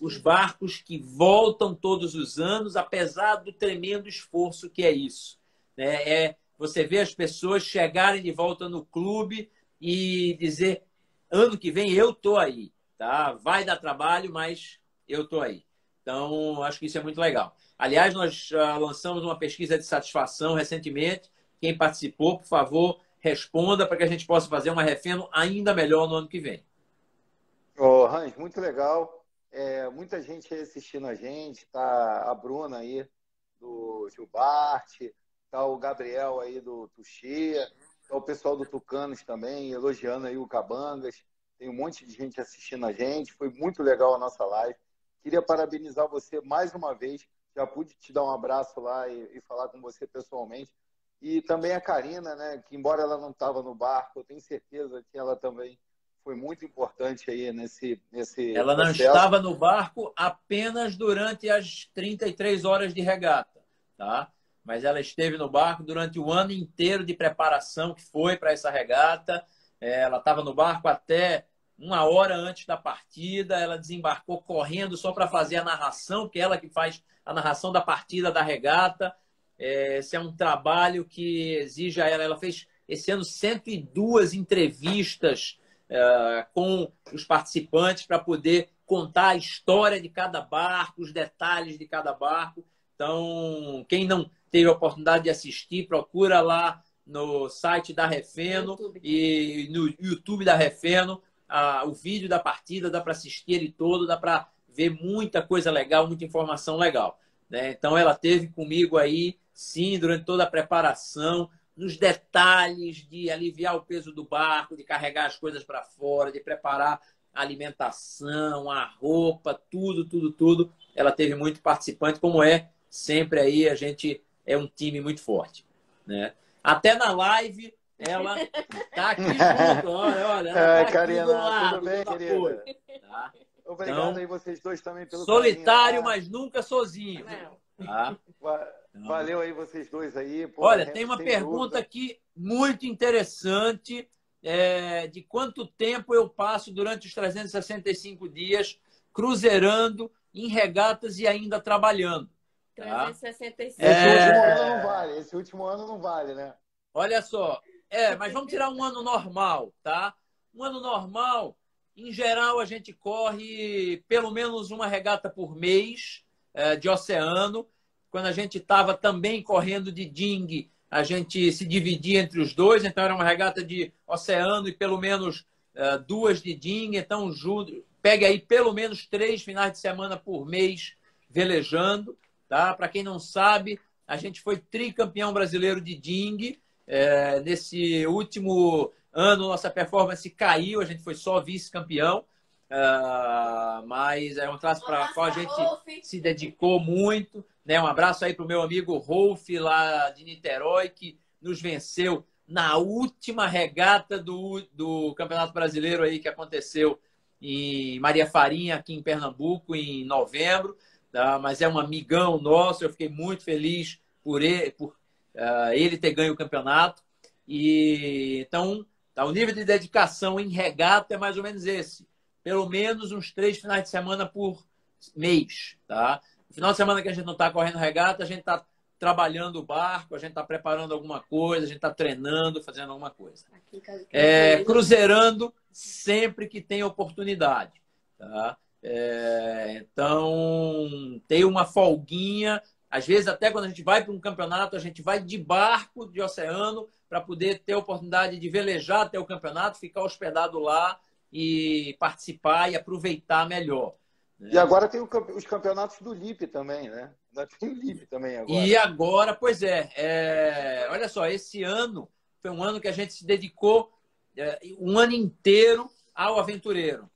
Os barcos que voltam todos os anos, apesar do tremendo esforço que é isso. Você vê as pessoas chegarem de volta no clube e dizer, ano que vem eu estou aí. Tá? Vai dar trabalho, mas eu estou aí. Então, acho que isso é muito legal. Aliás, nós lançamos uma pesquisa de satisfação recentemente. Quem participou, por favor, responda para que a gente possa fazer uma refém ainda melhor no ano que vem. Hans, muito legal. Muita gente aí assistindo a gente. Tá a Bruna aí, do Gilbart. Tá o Gabriel aí do Tuxê. Tá o pessoal do Tucanos também, elogiando aí o Cabangas. Tem um monte de gente assistindo a gente. Foi muito legal a nossa live. Queria parabenizar você mais uma vez. Já pude te dar um abraço lá e falar com você pessoalmente. E também a Karina, né, que embora ela não estava no barco, eu tenho certeza que ela também foi muito importante aí nesse Ela não processo. estava no barco apenas durante as 33 horas de regata, tá? Mas ela esteve no barco durante o ano inteiro de preparação que foi para essa regata. Ela estava no barco até 1 hora antes da partida. Ela desembarcou correndo só para fazer a narração, porque ela que faz a narração da partida da regata. Esse é um trabalho que exige a ela. Ela fez esse ano 102 entrevistas com os participantes para poder contar a história de cada barco, os detalhes de cada barco. Então, quem não teve a oportunidade de assistir, procura lá no site da Refeno e no YouTube da Refeno o vídeo da partida, dá para assistir ele todo, dá para ver muita coisa legal, muita informação legal, né? Então, ela teve comigo aí, sim, durante toda a preparação, nos detalhes de aliviar o peso do barco, de carregar as coisas para fora, de preparar a alimentação, a roupa, tudo, tudo, tudo. Ela teve muito participante, como é sempre aí, a gente é um time muito forte, né? Até na live, ela tá aqui junto, olha, ela tá aqui do lado, tudo bem, querida? apoio, tá? Obrigado Então, aí vocês dois também pelo solitário, carinho, mas nunca sozinho. Tá? Valeu aí vocês dois aí. Pô, olha, tem uma sem pergunta dúvida. aqui muito interessante, de quanto tempo eu passo durante os 365 dias cruzeirando em regatas e ainda trabalhando. Tá? 365. Esse último ano não vale. Esse último ano não vale, né? Olha só. Mas vamos tirar um ano normal, tá? Um ano normal, em geral, a gente corre pelo menos uma regata por mês de oceano. Quando a gente estava também correndo de dinghy, a gente se dividia entre os dois. Então, era uma regata de oceano e pelo menos duas de dinghy. Então, pegue aí pelo menos 3 finais de semana por mês velejando. Tá? Para quem não sabe, a gente foi tricampeão brasileiro de dinghy. Nesse último ano, nossa performance caiu, a gente foi só vice-campeão, mas é um traço para qual a gente se dedicou muito. Né? Um abraço aí para o meu amigo Rolf, lá de Niterói, que nos venceu na última regata do Campeonato Brasileiro aí, que aconteceu em Maria Farinha, aqui em Pernambuco, em novembro. Tá? Mas é um amigão nosso, eu fiquei muito feliz por ele ter ganho o campeonato. E então, o nível de dedicação em regata é mais ou menos esse. Pelo menos uns 3 finais de semana por mês. Tá? No final de semana que a gente não está correndo regata, a gente está trabalhando o barco, a gente está preparando alguma coisa, a gente está treinando, fazendo alguma coisa. Cruzeirando sempre que tem oportunidade. Tá? Então, tem uma folguinha. Às vezes, até quando a gente vai para um campeonato, a gente vai de barco de oceano para poder ter a oportunidade de velejar até o campeonato, ficar hospedado lá e participar e aproveitar melhor. Né? E agora tem os campeonatos do LIP também, né? Tem o LIP também agora. E agora, pois olha só, esse ano foi um ano que a gente se dedicou um ano inteiro ao aventureiro.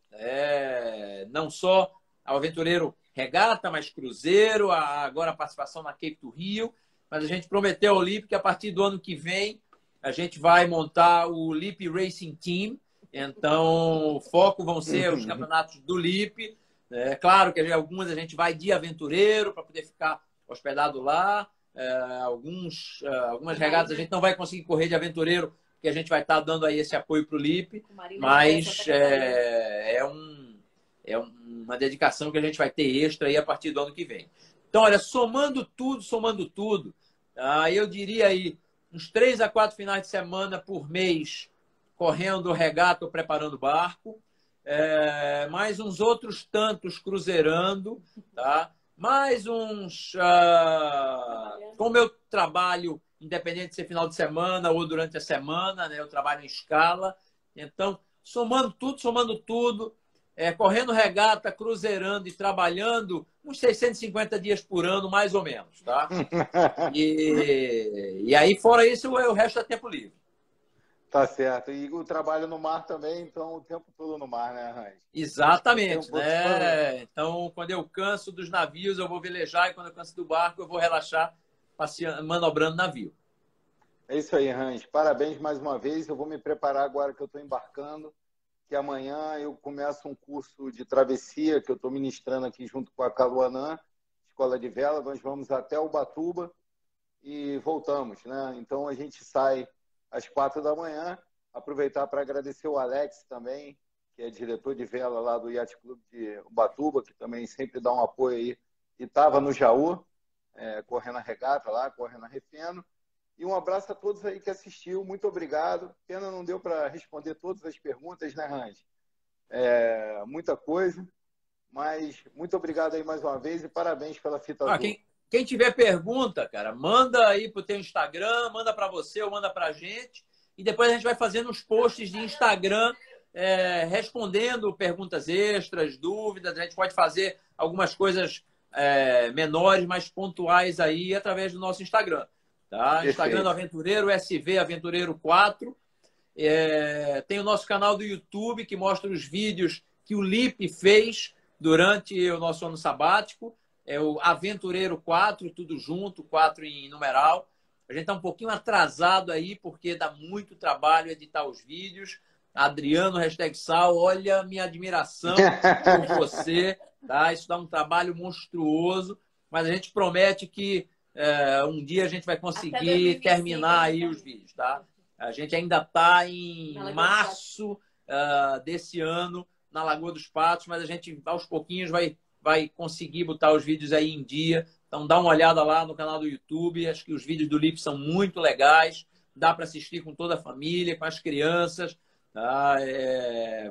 Não só ao aventureiro regata, mas cruzeiro, agora a participação na Cape do Rio. Mas a gente prometeu ao LIP que a partir do ano que vem a gente vai montar o LIP Racing Team. Então, o foco vão ser os campeonatos do LIP. Claro que algumas a gente vai de aventureiro para poder ficar hospedado lá. Algumas regatas a gente não vai conseguir correr de aventureiro, porque a gente vai estar dando aí esse apoio para o LIP. Mas é uma dedicação que a gente vai ter extra aí a partir do ano que vem. Então, olha, somando tudo, eu diria aí uns 3 a 4 finais de semana por mês correndo regata ou preparando barco. Mais uns outros tantos cruzeirando, tá? Mais uns... como eu trabalho, independente de ser final de semana ou durante a semana, né? Eu trabalho em escala. Então, somando tudo, correndo regata, cruzeirando e trabalhando uns 650 dias por ano, mais ou menos, tá? E aí, fora isso, o resto é tempo livre. Tá certo. E o trabalho no mar também, então o tempo todo no mar, né, Hans? Exatamente, né? Então, quando eu canso dos navios, eu vou velejar, e quando eu canso do barco, eu vou relaxar, manobrando navio. É isso aí, Hans. Parabéns mais uma vez. Eu vou me preparar agora que eu estou embarcando, que amanhã eu começo um curso de travessia que eu estou ministrando aqui junto com a Caluanã, Escola de Vela. Nós vamos até Ubatuba e voltamos, né? Então, a gente sai às 4 da manhã. Aproveitar para agradecer o Alex também, que é diretor de vela lá do Yacht Clube de Ubatuba, que também sempre dá um apoio aí. E estava no Jaú, correndo a regata lá, correndo a Refeno. E um abraço a todos aí que assistiu. Muito obrigado. Pena não deu para responder todas as perguntas, né, Hans? Muita coisa. Mas muito obrigado aí mais uma vez e parabéns pela fita azul. Quem tiver pergunta, cara, manda aí pro teu Instagram, manda para você ou manda para a gente. E depois a gente vai fazendo uns posts de Instagram respondendo perguntas extras, dúvidas. A gente pode fazer algumas coisas menores, mais pontuais aí através do nosso Instagram. Tá? Instagram do Aventureiro, SV Aventureiro 4. Tem o nosso canal do YouTube que mostra os vídeos que o Lipe fez durante o nosso ano sabático. É o Aventureiro 4, tudo junto, 4 em numeral. A gente está um pouquinho atrasado aí, porque dá muito trabalho editar os vídeos. Adriano, #Sal, olha minha admiração por você. Tá? Isso dá um trabalho monstruoso, mas a gente promete que um dia a gente vai conseguir terminar aí os vídeos. Tá? A gente ainda está em março desse ano, na Lagoa dos Patos, mas a gente, aos pouquinhos, vai conseguir botar os vídeos aí em dia. Então, dá uma olhada lá no canal do YouTube. Acho que os vídeos do Lipe são muito legais. Dá para assistir com toda a família, com as crianças. Tá?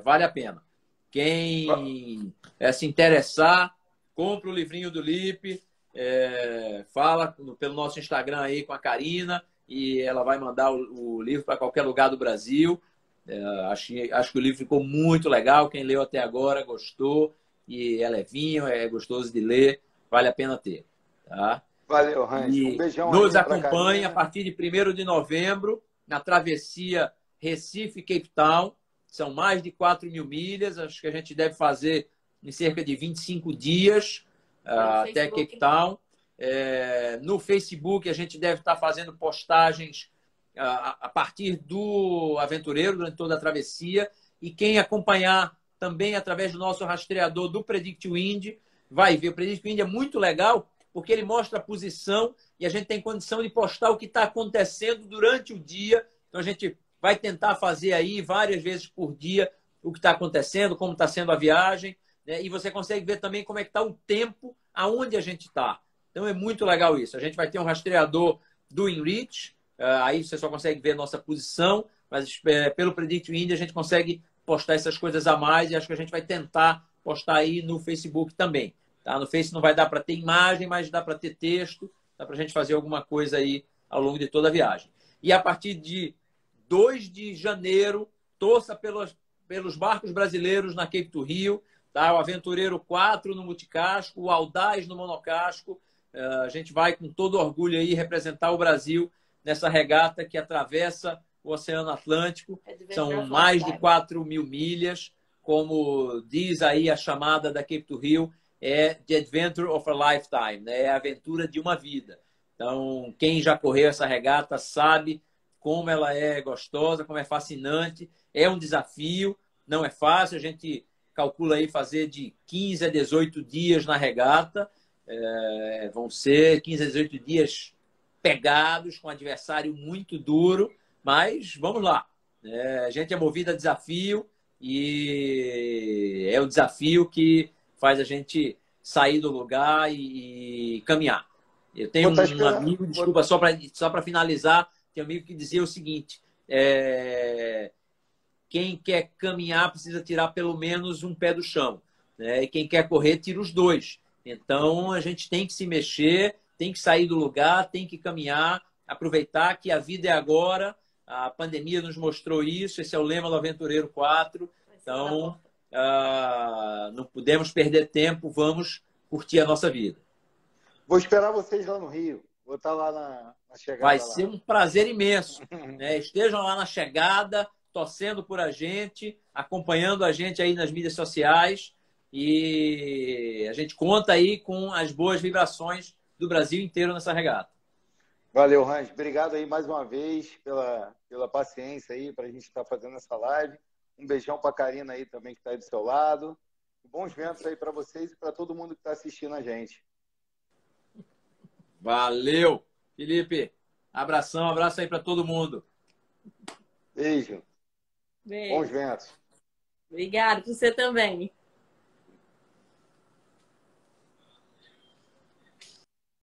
Vale a pena. Quem se interessar, compra o livrinho do Lipe. Fala pelo nosso Instagram aí com a Karina e ela vai mandar o livro para qualquer lugar do Brasil. Acho que o livro ficou muito legal. Quem leu até agora gostou. E é levinho, é gostoso de ler. Vale a pena ter. Tá? Valeu, Hans. Um beijão nos aí acompanha a partir de 1º de novembro na travessia Recife-Cape Town. São mais de 4.000 milhas. Acho que a gente deve fazer em cerca de 25 dias até Cape Town. No Facebook, a gente deve estar fazendo postagens a partir do Aventureiro durante toda a travessia. E quem acompanhar também através do nosso rastreador do Predict Wind vai ver. O Predict Wind é muito legal porque ele mostra a posição e a gente tem condição de postar o que está acontecendo durante o dia. Então, a gente vai tentar fazer aí várias vezes por dia o que está acontecendo, como está sendo a viagem, né? E você consegue ver também como é que está o tempo aonde a gente está. Então, é muito legal isso. A gente vai ter um rastreador do InReach, aí você só consegue ver a nossa posição, mas pelo Predict Wind a gente consegue postar essas coisas a mais e acho que a gente vai tentar postar aí no Facebook também. Tá? No Face não vai dar para ter imagem, mas dá para ter texto, dá para a gente fazer alguma coisa aí ao longo de toda a viagem. E a partir de 2 de janeiro, torça pelos barcos brasileiros na Cape to Rio, tá? O Aventureiro 4 no multicasco, o Audaz no monocasco. A gente vai com todo orgulho aí representar o Brasil nessa regata que atravessa o Oceano Atlântico. São mais de 4.000 milhas, como diz aí a chamada da Cape to Rio, é The Adventure of a Lifetime, né? É a aventura de uma vida. Então, quem já correu essa regata sabe como ela é gostosa, como é fascinante. É um desafio, não é fácil. A gente calcula aí fazer de 15 a 18 dias na regata. Vão ser 15 a 18 dias pegados, com um adversário muito duro, mas vamos lá. A gente é movido a desafio e é o desafio que faz a gente sair do lugar e caminhar. Eu tenho um amigo, desculpa, só para finalizar, tem um amigo que dizia o seguinte: quem quer caminhar precisa tirar pelo menos um pé do chão, né? E quem quer correr, tira os dois. Então, a gente tem que se mexer, tem que sair do lugar, tem que caminhar, aproveitar que a vida é agora. A pandemia nos mostrou isso, esse é o lema do Aventureiro 4. Então, não podemos perder tempo, vamos curtir a nossa vida. Vou esperar vocês lá no Rio. Vou estar lá na chegada. Vai ser um prazer imenso. Né? Estejam lá na chegada, torcendo por a gente, acompanhando a gente aí nas mídias sociais. E a gente conta aí com as boas vibrações do Brasil inteiro nessa regata. Valeu, Hans. Obrigado aí mais uma vez pela paciência aí para a gente estar fazendo essa live. Um beijão para a Karina aí também que está aí do seu lado. Bons ventos aí para vocês e para todo mundo que está assistindo a gente. Valeu, Felipe. Abraço aí para todo mundo. Beijo. Beijo. Bons ventos. Obrigada, para você também.